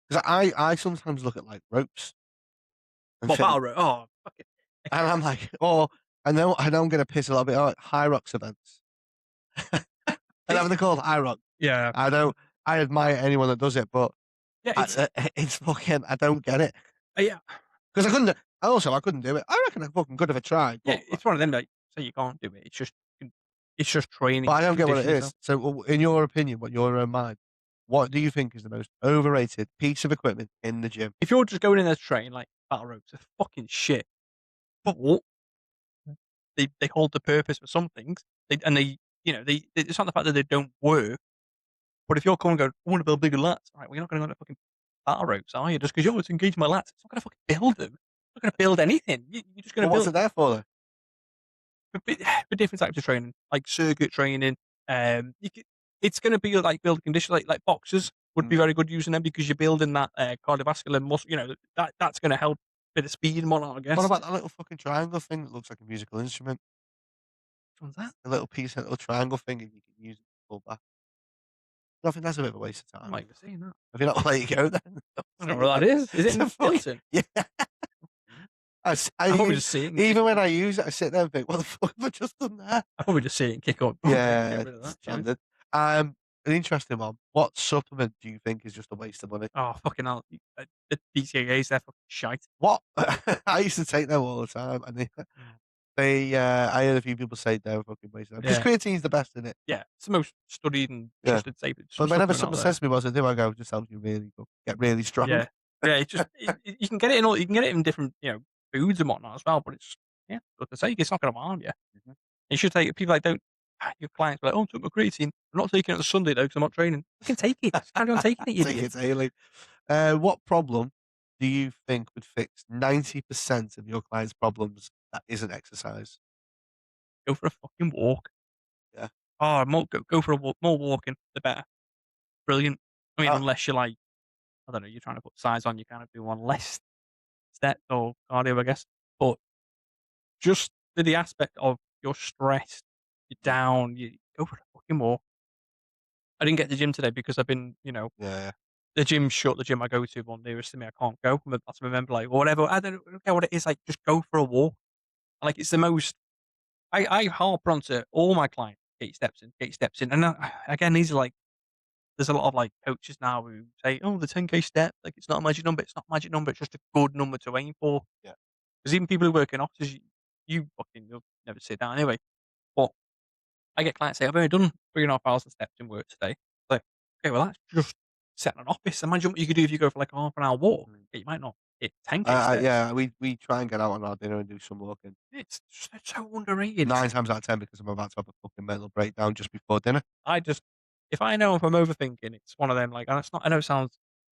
'Cause I sometimes look at, like, ropes and What think battle road? Oh, fuck it. and Okay. I'm like, "Oh, I know I'm gonna piss a little bit out, High Rocks events." And It, having they called High Rock. yeah, I don't I admire anyone that does it, but yeah, it's it's fucking I don't get it. yeah, 'Cause I couldn't do it. I reckon I fucking could if I tried, yeah. It's one of them. Like, say you can't do it. It's just but training I to don't get what it condition is. yourself. So, in your opinion, what your own mind, what do you think is the most overrated piece of equipment in the gym? If you're just going in there to train, like battle ropes are fucking shit, but they hold the purpose for some things. It's not the fact that they don't work. But if you're coming and going, "I want to build bigger lats," all right, well, you're not going to go to fucking battle ropes, are you? Just because you want to engage my lats, it's not going to fucking build them. It's not going to build anything. You're just going Well, to what's build it there for then? for different types of training, like circuit training. You c It's gonna be like building condition, like boxers would Mm. be very good using them because you're building that, cardiovascular muscle, that's gonna help bit of speed and whatnot, I What guess. about that little fucking triangle thing that looks like a musical instrument? Which one's that? A little piece, a little triangle thing, and you can use it to pull back. I think that's a bit of a waste of I'm time. not even seeing that. Have you not let it go then? I don't know what that is. Is it It's in a fucking Hilton? yeah. Mhm. I I probably use just see it and kick even it. when I use it, I sit there and think, "What the fuck have I just done there?" I probably just see it and kick up. Oh, okay, Yeah, get rid of that. Cheers. standard. An interesting one. What supplement do you think is just a waste of money? Oh, fucking hell. The DCAAs, they're fucking shite. What? I used to take them all the time, and I heard a few people say they were fucking waste of time because Yeah, creatine's the best in it. yeah. It's the most studied and Yeah, trusted safe but whenever supplement out someone there. says to me what to do, I go, "Just helps you get really strong." Yeah. Yeah, it's just you can get it in you can get it in different, foods and whatnot as well, but it's yeah, like I say, it's not gonna harm you. Mhm. You should take people like don't your clients be like, "Oh, I took my creatine. I'm not taking it on Sunday though because 'cause I'm not training." You can take it. Just carry on taking it, you Take idiot. it daily. What problem do you think would fix 90% of your clients' problems that isn't exercise? Go for a fucking walk. Yeah. Oh, go for a walk. More walking, the better. Brilliant. I mean, Uh, unless you're like, I don't know, you're trying to put size on, you kind of do one less steps or cardio, I guess. But just the aspect of you're stressed, you're mm, down, you go for a fucking walk. I didn't get to the gym today because I've been, yeah, the gym's shut, the gym I go to, one nearest to me, I can't go. I have to remember, like, or whatever. I don't care what it is, like, just go for a walk. Like, it's the most, I harp on to all my clients, get your steps in, get your steps in. And again, these are like, there's a lot of like coaches now who say, oh, the 10K step, like, it's not a magic number. It's not a magic number. It's just a good number to aim for. yeah. Because even people who work in offices, you'll never sit down anyway. But I get clients say, I've only done 3,500 steps in work today. Like, okay, well, that's just setting an office. Imagine what you could do if you go for like a half an hour walk. Mm. Okay, you might not hit 10K steps. Yeah, we try and get out on our dinner and do some walking. It's so underrated. 9 times out of 10 because I'm about to have a fucking mental breakdown just before dinner. I just, if I know if I'm overthinking, it's one of them. Like, and it's not. I know it sounds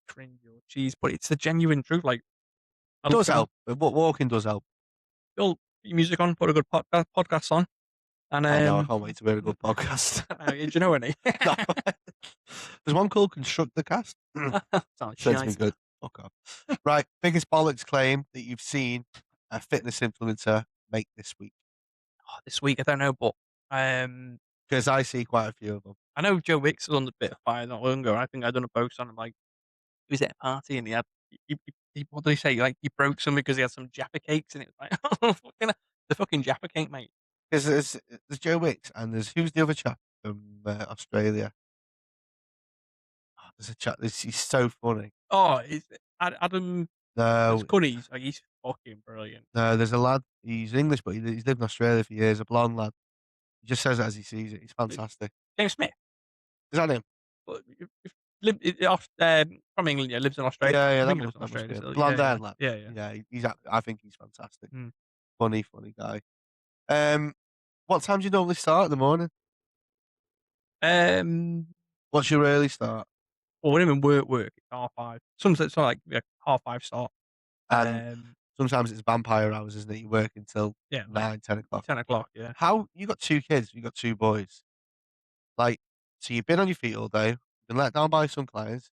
cringe or cheese, but it's the genuine truth. Like, I look Does around, help. Walking does help. you'll put your music on, put a good podcast on, and I know, I can't wait to hear a good podcast. do you know any? No. There's one called Construct the Cast. Sounds Sends me shite. good. Fuck off. Right, biggest bollocks claim that you've seen a fitness influencer make this week? Oh, this week I don't know, but um, Because I see quite a few of them. I know Joe Wicks was on the bit of fire not long ago. I think I done a post on him. Like, he was at a party and he had, what did he say? Like, he broke something because he had some Jaffa cakes, and it was like, oh, the fucking Jaffa cake, mate. Because there's Joe Wicks and there's who's the other chap from Australia? Oh, there's a chap. He's so funny. Oh, it's Adam. It's No, Cunnies. Like, he's fucking brilliant. no, there's a lad. He's English, but he's lived in Australia for years. A blonde lad. He just says it as he sees it. He's fantastic. James Smith. Is that him? But if, from England, yeah, lives in Australia. Yeah, yeah, I think he lives in that must Australia be him. still. Blonde Yeah, yeah, haired lad. yeah, yeah. Yeah, I think he's fantastic. Mm. Funny guy. Um, what time do you normally start in the morning? Um, What's your early start? well, when I'm in work, it's 5:30. Some it's not like, yeah, 5:30 start. And Um, sometimes it's vampire hours, isn't it? You work until yeah, like 9, 10 o'clock. 10 o'clock. Yeah. How you got two kids? You got two boys. Like, so you've been on your feet all day. You've been let down by some clients.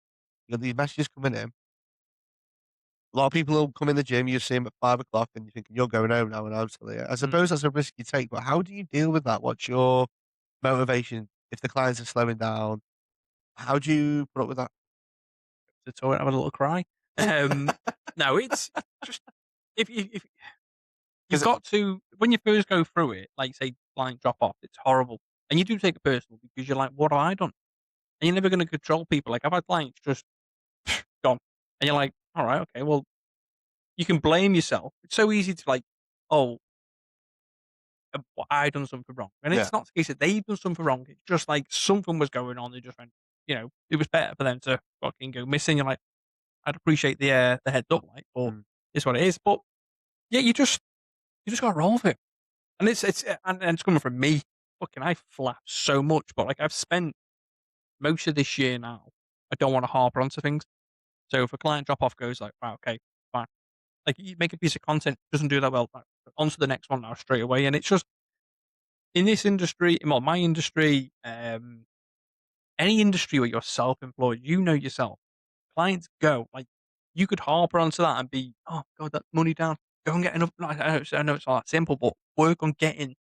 You got these messages coming in. A lot of people will come in the gym. You see them at 5 o'clock, and you're thinking you're going home now, and I'm still here. I Mm. suppose that's a risk you take. But how do you deal with that? What's your motivation if the clients are slowing down? How do you put up with that? The toilet, have a little cry. No, it's just, if you've Because got to, when you first go through it, like say client drop off, it's horrible, and you do take it personal because you're like, what have I done? And you're never going to control people. Like, I've had clients just gone, and you're like, all right, okay, well, you can blame yourself. It's so easy to like, oh, well, I done something wrong, and yeah, it's not the case that they've done something wrong. It's just like something was going on. They just went, it was better for them to fucking go missing. You're like, I'd appreciate the heads up, like, but mm, it's what it is. But yeah, you just got to roll with it, and and it's coming from me. Fucking, I flap so much, but like, I've spent most of this year now. I don't want to harper onto things. So if a client drop off goes like, wow, okay, fine. Like, you make a piece of content, doesn't do that well, right, on to the next one now straight away. And it's just, in this industry, well, my industry, any industry where you're self-employed, you know yourself. Clients go like, you could harper onto that and be, oh god, that money down. Go and get another. No, I know it's not that simple, but work on getting,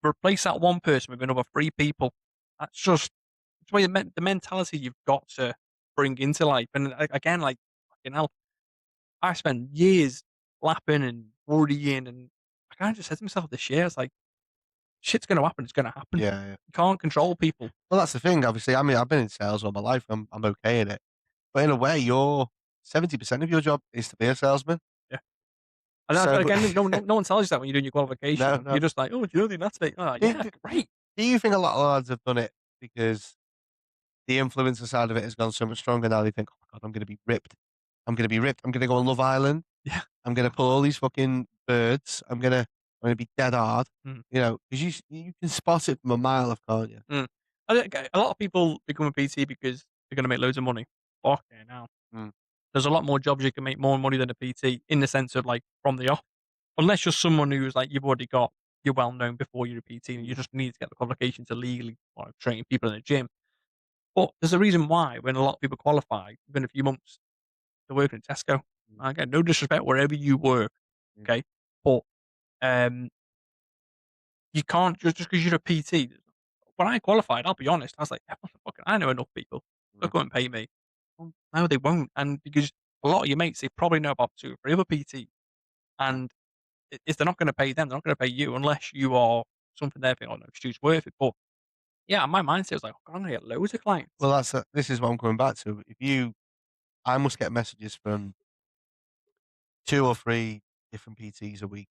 replace that one person with another three people. That's just, it's where the mentality you've got to bring into life. And again, like, fucking hell, I spent years lapping and worrying, and I kind of just said to myself this year, it's like, shit's going to happen. It's going to happen. yeah, yeah. You can't control people. Well, that's the thing. Obviously, I mean, I've been in sales all my life. I'm okay in it. But in a way, your 70% of your job is to be a salesman. Yeah. And So, again, no one tells you that when you're doing your no, qualification. no. You're just like, oh, do you know the anatomy? Oh, Do, yeah, do, great. do you think a lot of lads have done it because the influencer side of it has gone so much stronger now? They think, oh my god, I'm going to be ripped. I'm going to be ripped. I'm going to go on Love Island. Yeah. I'm going to pull all these fucking birds. I'm gonna be dead hard. Mm, You know, because you can spot it from a mile off, can't you? mm. A lot of people become a PT because they're going to make loads of money. Fucking hell. Mm. there's a lot more jobs you can make more money than a PT in the sense of like from the off, unless you're someone who's like you've already got you're well known before you're a PT and you just need to get the qualification to legally train people in a gym. But there's a reason why when a lot of people qualify within a few months, they're working at Tesco. Mm, Again, no disrespect wherever you work, mm, okay, but um, you can't just because you're a PT. When I qualified, I'll be honest, I was like, "Yeah, fucking, I know enough people. They'll mm. go and pay me." Well, no, they won't, and because a lot of your mates, they probably know about 2 or 3 other PT, and if they're not gonna pay them, they're not gonna pay you unless you are something they think, "Oh, no, Stu's worth it." But, yeah, my mindset was like, "Oh, I'm gonna get loads of clients." Well, this is what I'm coming back to. I must get messages from 2 or 3 different PTs a week,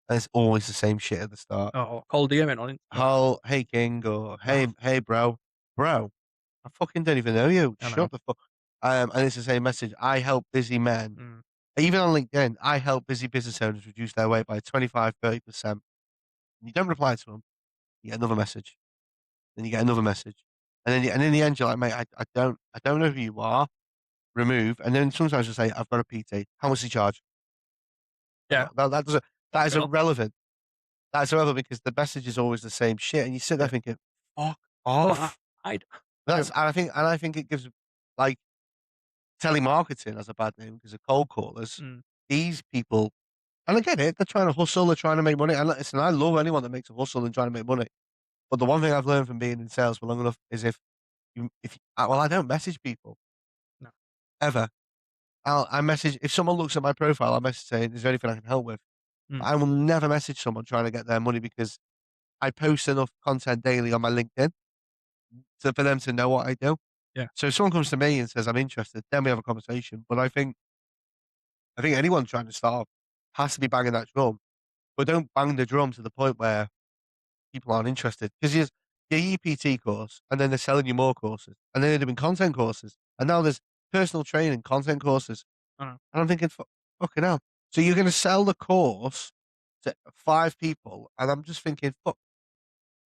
and it's always the same shit at the start. Oh, cold DMing on Instagram. "How hey, king," or Oh, Hey, bro." Bro, I fucking don't even know you. I know. Shut the fuck. And it's the same message. "I help busy men." Mm, Even on LinkedIn, "I help busy business owners reduce their weight by 25-30%." You don't reply to them, you get another message, then you get another message, and in the end, you're like, "Mate, I don't know who you are. Remove." And then sometimes you say, "I've got a PT. How much do you charge?" yeah, That doesn't that is fair enough. irrelevant. That's irrelevant because the message is always the same shit, and you sit there Yeah. thinking, "Fuck Well, off." I That's don't and I think it gives, like, telemarketing has a bad name because of cold callers. mm, These people, and I get it, they're trying to hustle, they're trying to make money, and listen, I love anyone that makes a hustle and trying to make money. But the one thing I've learned from being in sales for long enough is if well, I don't message people no. ever. I message if someone looks at my profile, I message saying, "Is there anything I can help with?" Mm, I will never message someone trying to get their money because I post enough content daily on my LinkedIn for them to know what I do. yeah, So if someone comes to me and says, "I'm interested," then we have a conversation. But I think anyone trying to start off has to be banging that drum, but don't bang the drum to the point where people aren't interested. Because your EPT course, and then they're selling you more courses, and then they're doing content courses, and now there's personal training content courses, I know. and I'm thinking, fucking hell. So you're going to sell the course to 5 people, and I'm just thinking, fuck,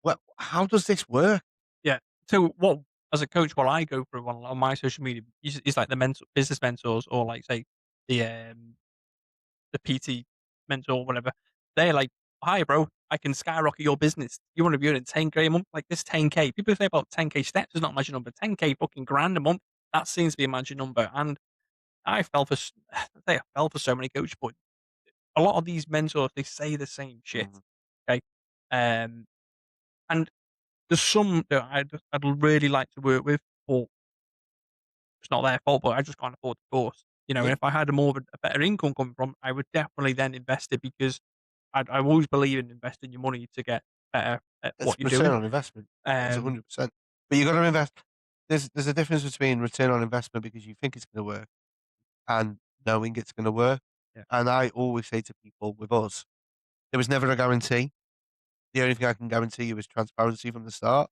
well, how does this work? Yeah. So what as a coach, what I go through on my social media is like the business mentors or like say the PT mentor or whatever. They're like, "Hi, bro, I can skyrocket your business. You want to be earning 10K a month? Like this 10K. People say about 10K steps is not a magic number. 10K fucking grand a month. That seems to be a magic number. And I fell for, I say I fell for so many coaches, but a lot of these mentors, they say the same shit. Mhm. Okay. Um, and there's some that I'd really like to work with, but it's not their fault, but I just can't afford the course. You know, Yeah, and if I had more of a better income coming from, I would definitely then invest it because I always believe in investing your money to get better at it's what you're return doing. on investment. That's Um, 100%. But you got to invest. There's a difference between return on investment because you think it's going to work and knowing it's going to work. yeah, And I always say to people with us, there was never a guarantee. The only thing I can guarantee you is transparency from the start.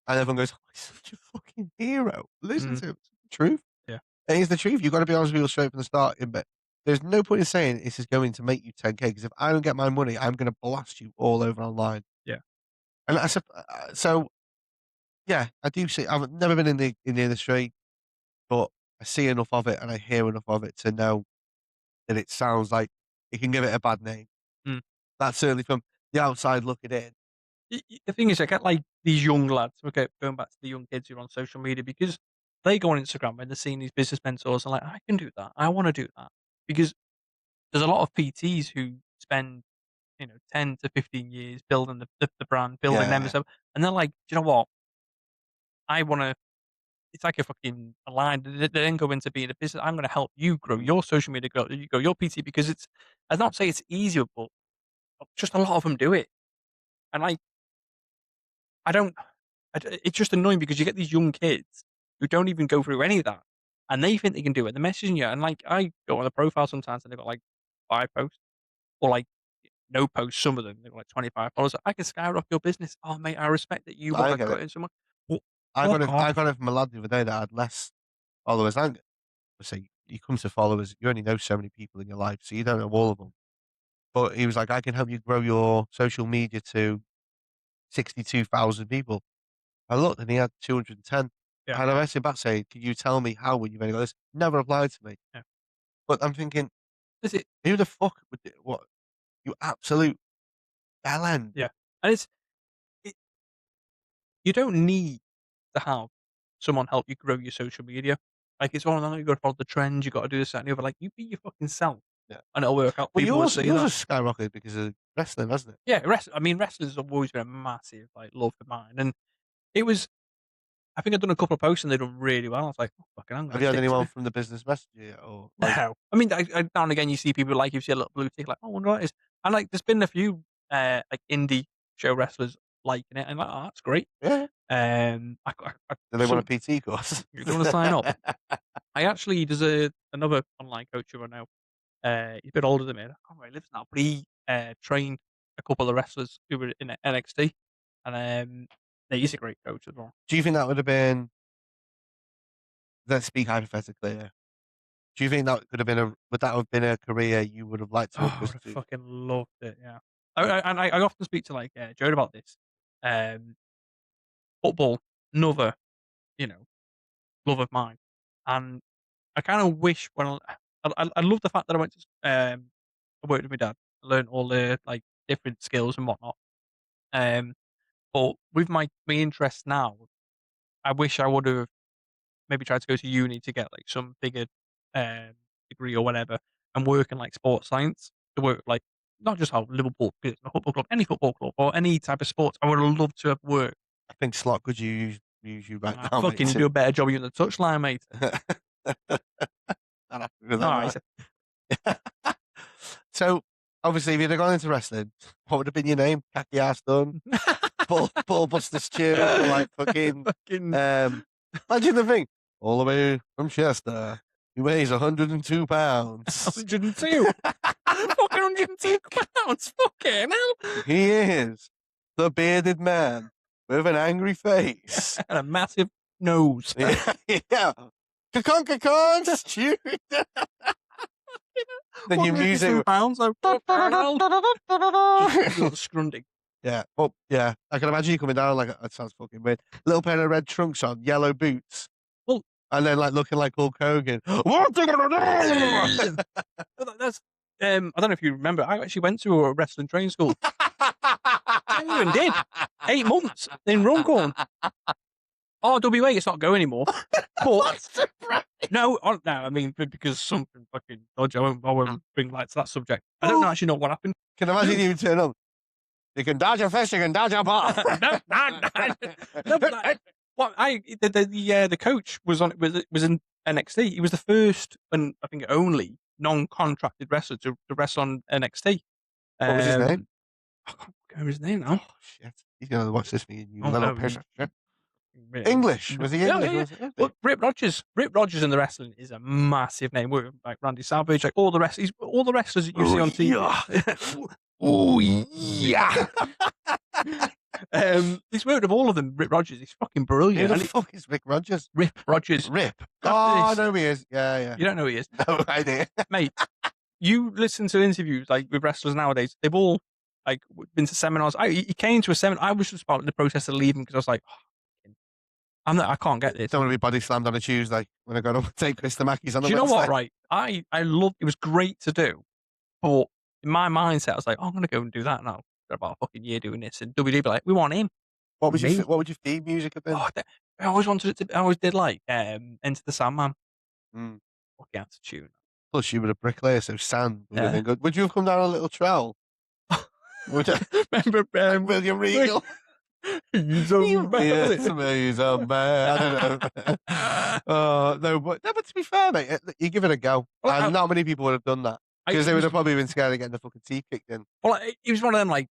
And everyone goes, "Oh, he's such a fucking hero. Listen mm, to him. It's the truth." yeah, And it's the truth. You've got to be honest with people straight from the start. But there's no point in saying this is going to make you 10K because if I don't get my money, I'm going to blast you all over online. yeah, And I said, so yeah, I do see. I've never been in the industry, but I see enough of it and I hear enough of it to know that it sounds like it can give it a bad name. mm. That's certainly from the outside looking in. The thing is, I get like these young lads. Okay, going back to the young kids who are on social media because they go on Instagram and they're seeing these business mentors and like, I can do that. I want to do that because there's a lot of PTs who spend 10 to 15 years building the brand, building them and Yeah. stuff, and they're like, "Do you know what? I wanna." It's like a fucking a line. They then go into being a business. I'm gonna help you grow Mm. your social media, grow you grow your PT because it's I don't say it's easier, but just a lot of them do it. And I don't it's just annoying because you get these young kids who don't even go through any of that, and they think they can do it. They're messaging you, and, like, I go on the profile sometimes, and they've got, like, 5 posts or, like, no posts, some of them. They've got, like, 25 followers. "I can skyrocket your business." "Oh, mate, I respect that you I wanna get put it. in so much." Well, fuck I off. got it from a lad the other day that had less followers. I say you come to followers, you only know so many people in your life, so you don't know all of them. But he was like, "I can help you grow your social media to 62,000 people." I looked and he had 210. Yeah. And I messaged back saying, "Can you tell me how when you've only got this?" Never replied to me. Yeah. But I'm thinking, Is it? who the fuck would do what? You absolute bellend. Yeah. And it, you don't need to have someone help you grow your social media. Like, it's one of them, you got to follow the trends, you got to do this, that, and the other. Like, you be your fucking self, Yeah. and it'll work out. Well, People will see yours that. has skyrocketed because of wrestling, hasn't it? Yeah, I mean, wrestling's have always been a massive like love of mine, and it was. I think I've done a couple of posts and they've done really well. I was like, oh, fucking, I'm going Have to you had stick to anyone this. from the business message you yet, or like? No, I mean, now and again you see people like you see a little blue tick, like, oh, I wonder what it is. And like, there's been a few like indie show wrestlers liking it, and like, oh, that's great. Yeah. Do they want a So PT course? you want to sign up? I actually there's another online coach who I know. He's a bit older than me. I can't remember where he lives now, but he trained a couple of wrestlers who were in NXT, and yeah, he's a great coach as well. Do you think that would have been? Let's speak hypothetically here. Do you think that could have been a? Would that have been a career you would have liked to Oh, have I would have pursued? fucking loved it. Yeah, I often speak to like Joe about this. Um, Football, another you know love of mine, and I kind of wish I love the fact that I went to I worked with my dad, I learned all the like different skills and whatnot. Um, but with my interest now, I wish I would have maybe tried to go to uni to get like some bigger degree or whatever, and work in like sports science to work like not just how Liverpool, because it's a football club, any football club or any type of sports. I would have loved to have worked. I think Slot could use you right I now, mate. fucking do a better job of you in the touchline, mate. I'd have to do All that, right. right? So, obviously, if you'd have gone into wrestling, what would have been your name? Khaki Ass Done, Ball Buster Stew, or like fucking. Fucking Imagine the thing. All the way from Chester. He weighs 102 pounds. 102. Fucking 102 pounds. Fucking hell. He is the bearded man with an angry face. And a massive nose. Yeah. Caconk, Stew. Then your music. 102 pounds. So scrundy. Yeah. Oh, yeah. I can imagine you coming down like that sounds fucking weird. Little pair of red trunks on, yellow boots. Well, and then like looking like Hulk Hogan. What you gonna do? That's I don't know if you remember. I actually went to a wrestling training school. I even did 8 months in Runcorn. RWA, it's not going anymore. But no, I mean because something fucking dodgy. I won't bring light to that subject. I don't actually know what happened. Can imagine you turn up. You can dodge a fish, you can dodge a ball. No, but what the coach was in NXT. He was the first and I think only non-contracted wrestler to wrestle on NXT. What was his name? I can't remember his name now. Oh shit! He's gonna watch this thing. You Oh, little no, piece of shit. Yeah. English? Was he English? Yeah. Was it? Well, Rip Rogers. Rip Rogers in the wrestling is a massive name. Like Randy Savage, like all the wrestlers that you see on TV. Oh yeah. He's worked with all of them. Rip Rogers, he's fucking brilliant. Who the fuck is Rick Rogers? Rip Rogers. Rip. After Oh, I this- know who he is. Yeah. You don't know who he is, No idea. mate. You listen to interviews like with wrestlers nowadays. They've all like been to seminars. He came to a seminar. I was just about in the process of leaving because I was like, I can't get this. Don't want to be body slammed on a Tuesday when I go to take Chris the Mackies on the Do you know what? Wednesday. Right, I loved. It was great to do, but in my mindset, I was like, oh, I'm going to go and do that now. For about a fucking year doing this, and WWE be like, we want him. What would Me? your theme music have been? Oh, I always wanted it to. I always did like Enter the Sandman. Mm. Fucking out of tune. Plus, you were a bricklayer, so sand would have Yeah. been good. Would you have come down on a little trowel? Would you? Remember William Regal? He's a man. Yes, he's a man. I don't know. No, but to be fair, mate, you give it a go. Well, And not many people would have done that because they would have probably been scared of getting the fucking teeth kicked in. Well, it was one of them like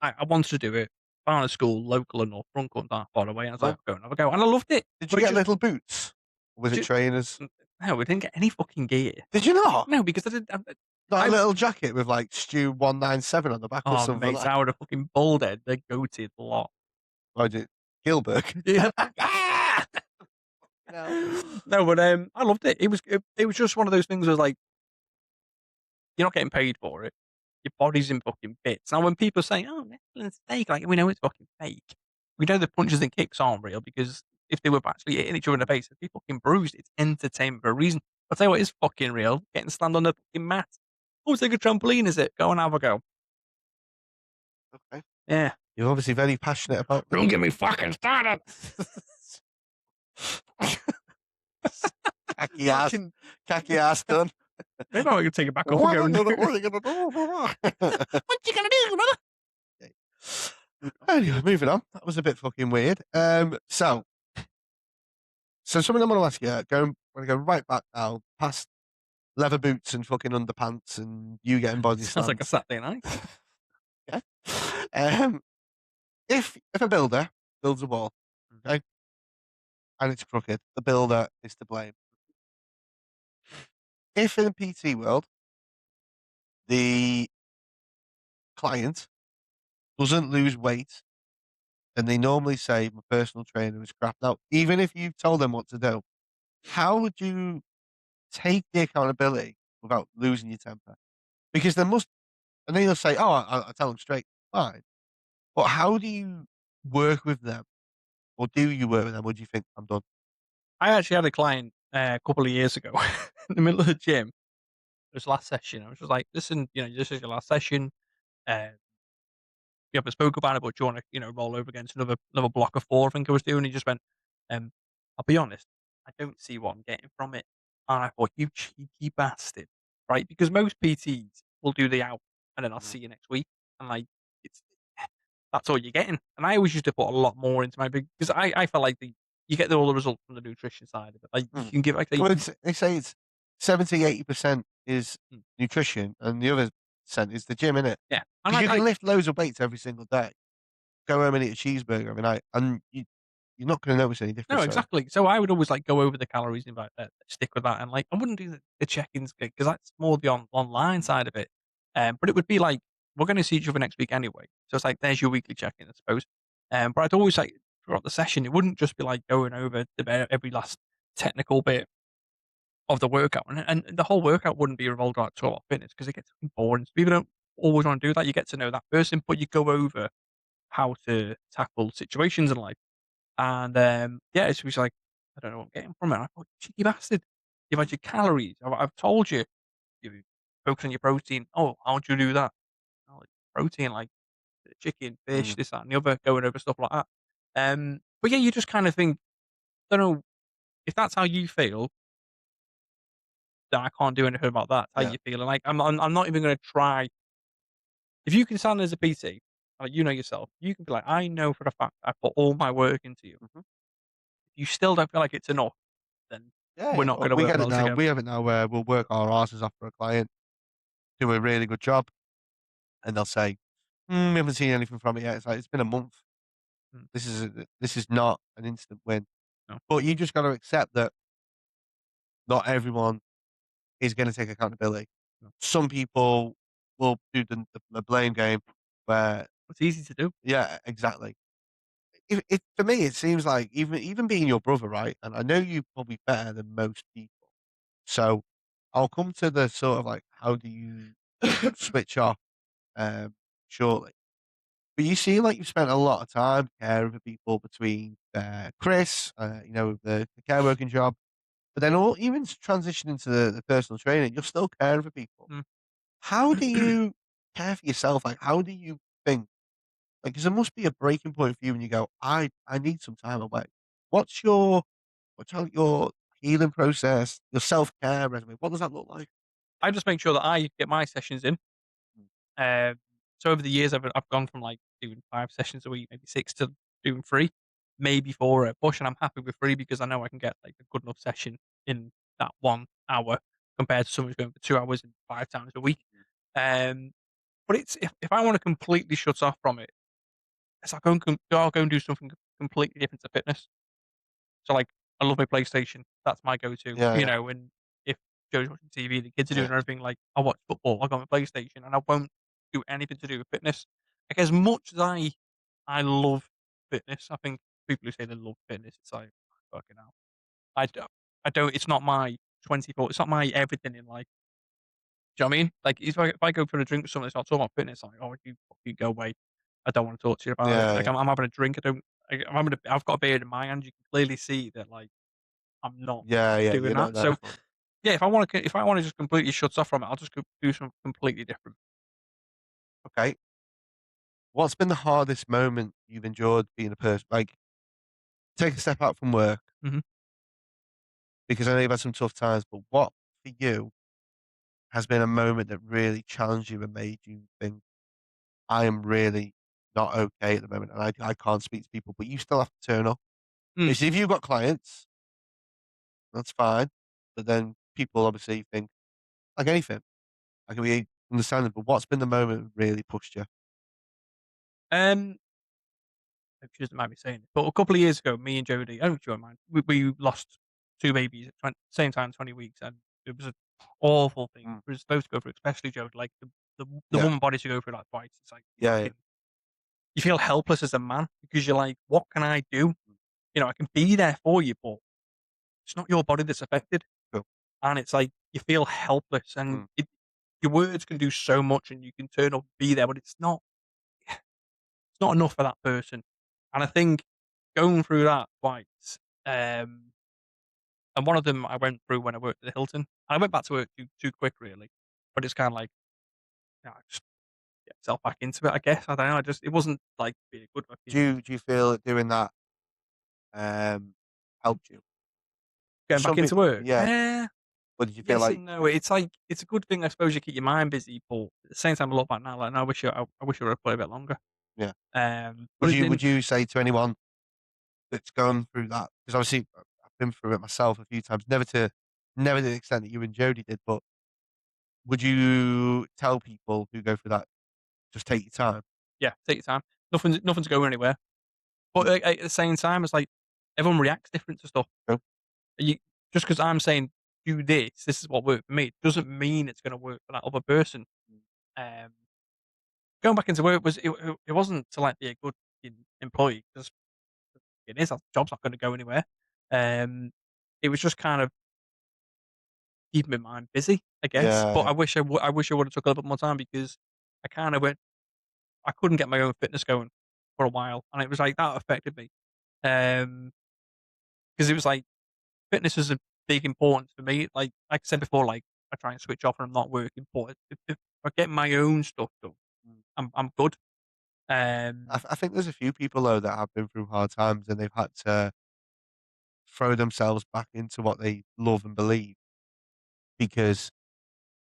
I wanted to do it. Found a school local and North Runcorn, that far away. And I was like, go and have a go, and I loved it. Did But you it get just- little boots? Or was it trainers? No, we didn't get any fucking gear. Did you not? No, because I didn't. Not a little jacket with like Stew 197 on the back or Oh, something. mate, I would have fucking bald head. They goated a lot. Why did Gilbert? Yeah. No. No, but I loved it. It was just one of those things where like you're not getting paid for it. Your body's in fucking bits. Now, when people say, "Oh, wrestling's fake," like we know it's fucking fake. We know the punches and kicks aren't real because if they were actually hitting each other in the face, they'd be fucking bruised. It's entertainment for a reason. I'll tell you what is fucking real, getting slammed on the fucking mat. Oh, it's like a trampoline, is it? Go and have a go. Okay. Yeah. You're obviously very passionate about Don't get me fucking started. khaki ass, Fucking khaki ass done. maybe I could take it back off What are again. you gonna, what are you gonna do? What you gonna do, brother? Anyway, moving on. That was a bit fucking weird. So something I'm gonna ask you. Want to go right back now, past leather boots and fucking underpants, and you getting body Sounds like a slams. Saturday night. Yeah. Um, if a builder builds a wall, okay, and it's crooked, the builder is to blame. If in the PT world the client doesn't lose weight, then they normally say my personal trainer is crap. Now, even if you've told them what to do, how would you take the accountability without losing your temper? Because there must, and then you'll say, "Oh, I tell them straight, fine." But how do you work with them, or do you work with them? Or do you think I'm done? I actually had a client a couple of years ago in the middle of the gym. It was last session. I was just like, listen, this is your last session. Uh, we haven't spoke about it, but do you want to, roll over against another block of four? I think I was doing. He just went, I'll be honest, I don't see what I'm getting from it. And I thought, you cheeky bastard, right? Because most PTs will do the out, and then I'll Mm, see you next week, and like it's that's all you're getting. And I always used to put a lot more into my big because I felt like you get all the results from the nutrition side of it. Like you mm. can give like Well, they say it's 70-80% is mm, nutrition, and the other percent is the gym, innit? yeah, and Because you I can lift loads of weights every single day, go home and eat a cheeseburger every night, and you're not going to notice any no, difference. So, exactly. So I would always like go over the calories and like stick with that, and like I wouldn't do the check-ins because that's more the online side of it. But it would be like we're going to see each other next week anyway, so it's like there's your weekly check-in, I suppose. But I'd always like throughout the session, it wouldn't just be like going over every last technical bit of the workout, and the whole workout wouldn't be revolved around 12 fitness because it gets boring. So people don't always want to do that. You get to know that person, but you go over how to tackle situations in life. And, yeah, it's just like, I don't know what I'm getting from it. I thought, "Cheeky bastard, you've had your calories. I've told you, you focus on your protein. Oh, how do you do that? Oh, like, protein, like chicken, fish, mm, this, that, and the other, going over stuff like that." But yeah, you just kind of think, don't know, if that's how you feel, then I can't do anything about that. How yeah. you feel, and like, I'm not even gonna try. If you can stand as a PT, like, you know yourself, you can be like, "I know for a fact I put all my work into you." Mhm. If you still don't feel like it's enough, then Yeah, we're yeah. not Well, gonna we work get it well now. together. We have it now where we'll work our asses off for a client, do a really good job, and they'll say, we haven't seen anything from it yet. It's like, it's been a month. Mm, This is not an instant win. no, But you just got to accept that not everyone is going to take accountability. no. Some people will do the blame game where, It's easy to do. yeah, exactly. For me, it seems like even being your brother, right? And I know you probably better than most people. So I'll come to the sort of like, how do you switch off um, shortly? But you seem like you've spent a lot of time caring for people between Chris, the care working job, but then all even transitioning to the personal training, you're still caring for people. Mm. How do you care for yourself? Like, how do you think? Like, 'cause there must be a breaking point for you when you go, I need some time away. What's your what's your healing process, your self care resume? What does that look like? I just make sure that I get my sessions in. Mm, So over the years, I've gone from like doing 5 sessions a week, maybe 6 to doing 3, maybe 4 at push, and I'm happy with 3 because I know I can get like a good enough session in that 1 hour compared to someone who's going for 2 hours and 5 times a week. Um, but it's if I want to completely shut off from it, it's like I'll go and do something completely different to fitness. So, like, I love my PlayStation. That's my go-to, yeah, yeah, and if Joe's watching TV, the kids are doing yeah. everything, like, I watch football, I got my PlayStation, and I won't do anything to do with fitness. Like, as much as I love fitness, I think people who say they love fitness, it's like, fucking hell. I don't it's not my 24 it's not my everything in life. Do you know what I mean? Like, if I go for a drink with someone, they start talking about fitness, I'm like, "Oh, you go away. I don't wanna talk to you about it." Yeah, Like, yeah. I'm having a drink, I don't I've got a beard in my hand. You can clearly see that like I'm not Yeah, yeah, doing you're not that. there So for. yeah, if I want to just completely shut off from it, I'll just go do something completely different. Okay. What's been the hardest moment you've enjoyed being a person? Like, take a step out from work Hmm. because I know you've had some tough times, but what for you has been a moment that really challenged you and made you think, I am really not okay at the moment and I can't speak to people, but you still have to turn up? Mm. Because if you've got clients, that's fine. But then people obviously think, like anything, I can be understandable. What's been the moment that really pushed you? Um, hope she doesn't mind me saying it, but a couple of years ago, me and Jodie, I don't know if she won't mind, we lost two babies at same time, 20 weeks, and it was an awful thing. Mm. We were supposed to go through, especially Jodie, like the Yeah, woman body to go through like twice. It's like yeah, yeah. fucking, you feel helpless as a man because you're like, what can I do? You know, I can be there for you, but it's not your body that's affected. Cool. And it's like you feel helpless, and Mm. your words can do so much, and you can turn up, be there, but it's not enough for that person. And I think going through that twice, um, and one of them I went through when I worked at the Hilton. I went back to work too quick, really, but it's kind of like, just get myself back into it. I guess I don't know. I just it wasn't like being a good fucking Do you feel that doing that helped you? going Some back into people, work. yeah. But did you feel Yes like, and no. It's like it's a good thing, I suppose. You keep your mind busy, but at the same time, I look back now, like, no, I wish I would have played a bit longer. yeah? But it Would didn't. you say to anyone that's gone through that? Because obviously I've been through it myself a few times. Never to the extent that you and Jody did. But would you tell people who go through that, just take your time? Yeah, take your time. Nothing's going anywhere. But Mm. at the same time, it's like everyone reacts different to stuff. Cool. You just because I'm saying do this, this is what worked for me, doesn't mean it's going to work for that other person. Um, Going back into work it wasn't to like be a good employee because it is. That job's not going to go anywhere. Um, it was just kind of keeping my mind busy, I guess. But Yeah, I wish I would have took a little bit more time because I kind of went. I couldn't get my own fitness going for a while, and it was like that affected me. Because it was like fitness is a big importance for me. Like I said before, like I try and switch off when I'm not working, but if I get my own stuff done, mm. I'm good. Um, I think there's a few people though that have been through hard times and they've had to throw themselves back into what they love and believe because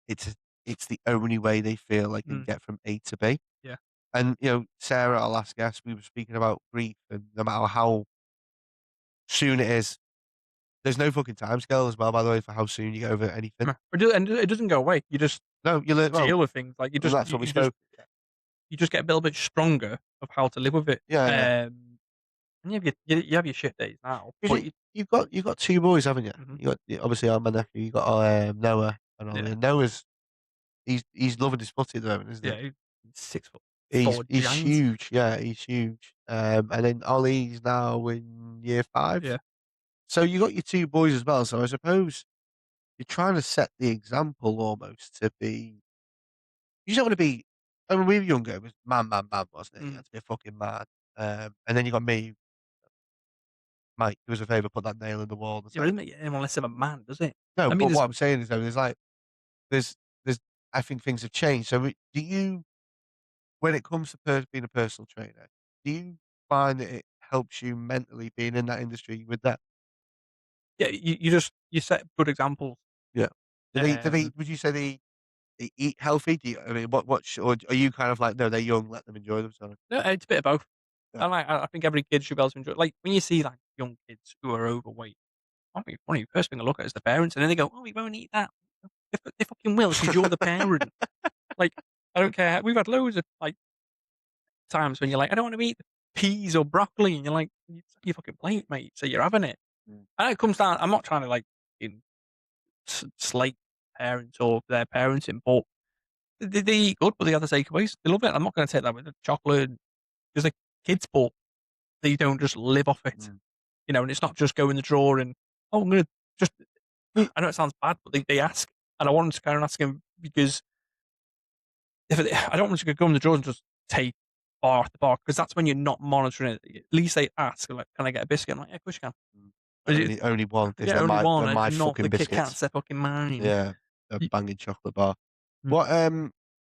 it's it's the only way they feel they can mm, get from A to B. yeah. And Sarah, our last guest, we were speaking about grief, and no matter how soon it is, there's no fucking timescale as well, by the way, for how soon you get over anything. And it doesn't go away. You just No, you learn. Well, deal with things. Like and that's what we spoke. you just get a little bit stronger of how to live with it. Yeah, yeah. And you have your shit days now, Because but you, you've got two boys, haven't you? mhm, You got obviously I'm my nephew. You got Noah and Ollie. yeah, And Noah's he's loving his footy at the moment, isn't he? yeah, he's 6'4" He's giant. huge. Yeah, he's huge. And then Ollie's now in year 5. Yeah, So you got your two boys as well. So I suppose you're trying to set the example almost to be. You don't want to be. I mean, we were younger. It was man, wasn't it? You mm. had to be a fucking man. And then you got me, Mike. Do us a favour, put that nail in the wall. It's Yeah, but it like doesn't make you any more less of a man, does it? no. I mean, But there's what I'm saying is though, there's like there's. I think things have changed. So do you, when it comes to being a personal trainer, do you find that it helps you mentally being in that industry with that? yeah, you set good examples. Yeah. Um, Would you say they eat healthy? Do you, I mean, or are you kind of like, no, they're young, let them enjoy themselves? no, it's a bit of both. Yeah. And I think every kid should be able to enjoy. Like when you see like young kids who are overweight, I mean, funny. First thing I look at is the parents, and then they go, "Oh, we won't eat that." They fucking will because you're the parent. Like I don't care. We've had loads of like times when you're like, "I don't want to eat peas or broccoli," and you're like, "It's on your fucking plate, mate." So you're having it. Mm. And it comes down. I'm not trying to like in slate parents or their parenting, but they eat good, but they have the takeaways. They love it. I'm not going to take that with the chocolate because the kids, but they don't just live off it. Mm. You know, and it's not just go in the drawer and oh, I'm going to just. Mm. I know it sounds bad, but they ask, and I wanted to kind of ask him because I don't want to go in the drawer and just take. bar after bar, because that's when you're not monitoring it. At least they ask, like, "Can I get a biscuit?" I'm like, "Yeah, of course you can." Mm. But it's Only one, because yeah, only one, they're and my not fucking the Kit biscuits. Kats, they're fucking mine. Yeah, a Y banging chocolate bar. mm, What,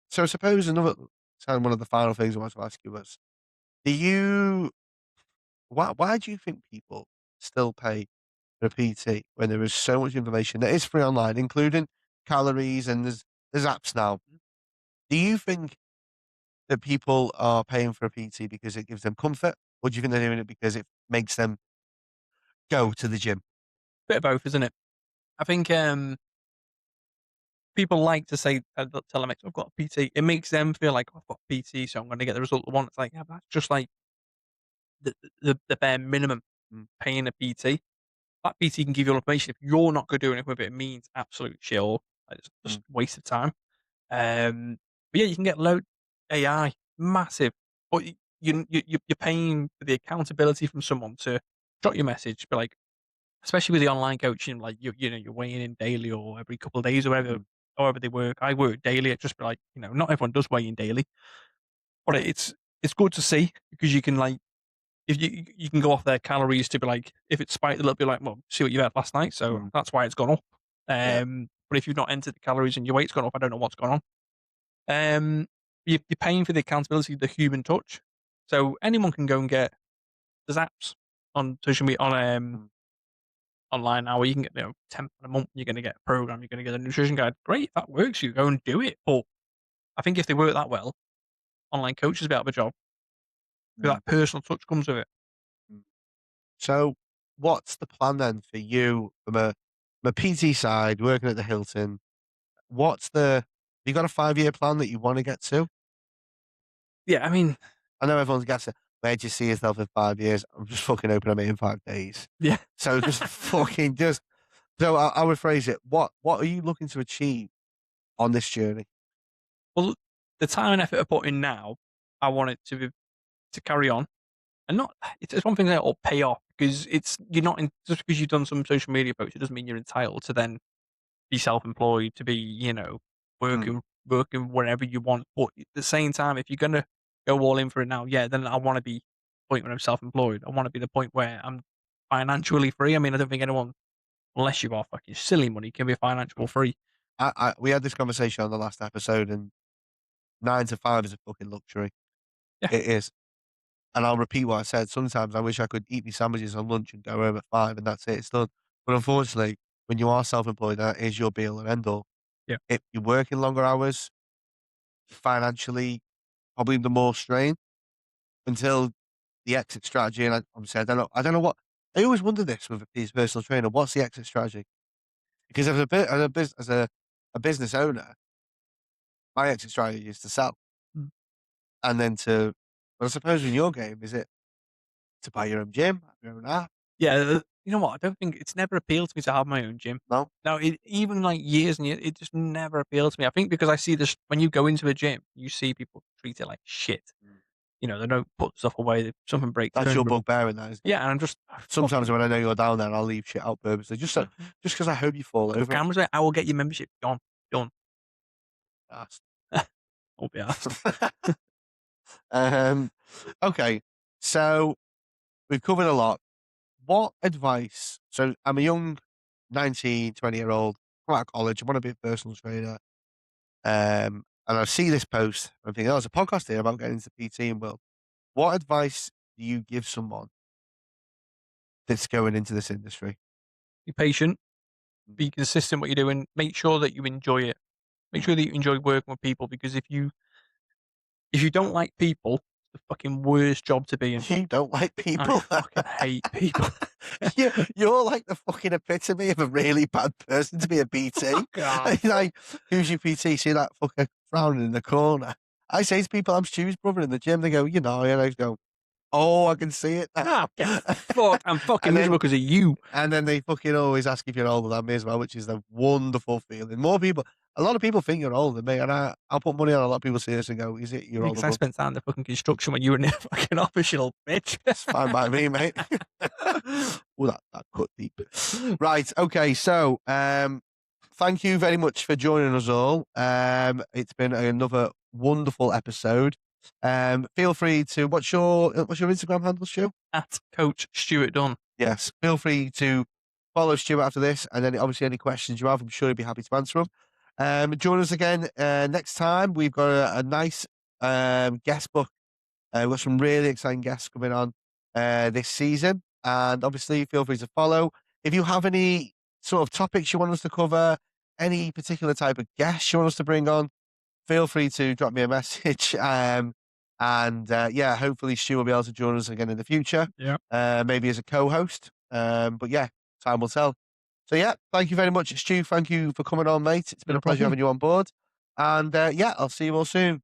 so I suppose another kind of one of the final things I wanted to ask you was, do you why do you think people still pay for a PT when there is so much information that is free online, including calories, and there's apps now? Do you think that people are paying for a PT because it gives them comfort, or do you think they're doing it because it makes them go to the gym? bit of both, isn't it? I think, people like to say, tell them, "I've got a PT." It makes them feel like, "Oh, I've got a PT, so I'm gonna get the result I want." It's like, yeah, but that's just like the bare minimum, Mm, paying a PT. That PT can give you all information. If you're not good doing it with it, it means absolute shit, or like, it's just mm, waste of time. But yeah, you can get load AI, massive, but you're paying for the accountability from someone to drop your message, but like, especially with the online coaching, like you're weighing in daily or every couple of days or whatever, mm, however they work. I work daily. It's just be like, not everyone does weigh in daily, but it's good to see, because you can like, if you can go off their calories to be like, if it's spiked a little bit, like, well, see what you had last night, so mm. that's why it's gone up. Yeah. But if you've not entered the calories and your weight's gone up, I don't know what's gone on. Um, you're paying for the accountability, the human touch. So anyone can go and get, there's apps on social media, on Mm, online now, where you can get, 10 a month. You're going to get a program. You're going to get a nutrition guide. Great, if that works, you go and do it. But I think if they work that well, online coaches be out of a job. Because mm, that personal touch comes with it. mm. So, what's the plan then for you from a PT side, working at the Hilton? What's the you got a 5-year plan that you want to get to? Yeah, I mean, I know everyone's guessing, where do you see yourself in 5 years? I'm just fucking hoping I make it in 5 days. yeah. So just fucking just so I'll rephrase it. What are you looking to achieve on this journey? Well, the time and effort I put in now, I want it to carry on, and not. It's one thing that will pay off, because you're not in, just because you've done some social media posts, it doesn't mean you're entitled to then be self-employed, to be, Mm, working wherever you want. But at the same time, if you're gonna go all in for it now, yeah, then I want to be the point when I'm self-employed. I want to be the point where I'm financially free. I mean, I don't think anyone, unless you are fucking silly money, can be financial mm. free. We had this conversation on the last episode, and 9 to 5 is a fucking luxury. Yeah, It is. And I'll repeat what I said. Sometimes I wish I could eat my sandwiches on lunch and go home at 5 and that's it, it's done. But unfortunately, when you are self-employed, that is your be all and end all. yeah, If you're working longer hours, financially, probably the more strain until the exit strategy. And obviously, I don't know what, I always wonder this with a personal trainer. What's the exit strategy? Because as a business owner, my exit strategy is to sell mm, and then to, but I suppose in your game, is it to buy your own gym, have your own app? yeah. You know what? I don't think it's never appealed to me to have my own gym. No? No, even like years and years, it just never appealed to me. I think because I see this, when you go into a gym, you see people treat it like shit. Mm. They don't put stuff away. If something breaks, That's turn your it. bugbear in that, isn't it? Yeah, and I'm just, "Oh, Sometimes fucking when I know you're down there, I'll leave shit out purposely, just because I hope you fall put over it. cameras there. I will get your membership done, done." That's Won't be asked. um, okay, so we've covered a lot. What advice, so I'm a young 19, 20-year-old, come out of college, I want to be a personal trainer, and I see this post, I'm thinking, "Oh, there's a podcast here about getting into PT and world." What advice do you give someone that's going into this industry? Be patient. Mm, Be consistent. What you're doing. Make sure that you enjoy it. Make mm. sure that you enjoy working with people, because if you don't like people, it's the fucking worst job to be in. You don't like I people? fucking hate people. You're like the fucking epitome of a really bad person to be a PT. Fuck off. Like, who's your PT? See that fucker frowning in the corner? I say to people, I'm Stu's brother in the gym. They go, and I just go, oh, I can see it Ah, now. get fucked. I'm fucking and miserable then because of you. and then they fucking always ask if you're older than me as well, which is a wonderful feeling. A lot of people think you're older than me, and I'll put money on a lot of people see this and go, is it your older Because I brother? spent time in the fucking construction when you were in the fucking office, you little bitch. It's fine by me, mate. Oh, that cut deep. Right. Okay. So, thank you very much for joining us all. It's been another wonderful episode. Feel free to what's your Instagram handle, Stu? At Coach Stuart Dunn. Yes, feel free to follow Stuart after this, and then obviously any questions you have, I'm sure he'll be happy to answer them. Join us again next time. We've got a nice guest book. We've got some really exciting guests coming on this season, and obviously feel free to follow. If you have any sort of topics you want us to cover, any particular type of guests you want us to bring on, feel free to drop me a message. Hopefully Stu will be able to join us again in the future. Yeah. Maybe as a co-host. But yeah, time will tell. So yeah, thank you very much, Stu. Thank you for coming on, mate. It's been No a pleasure problem. having you on board. And I'll see you all soon.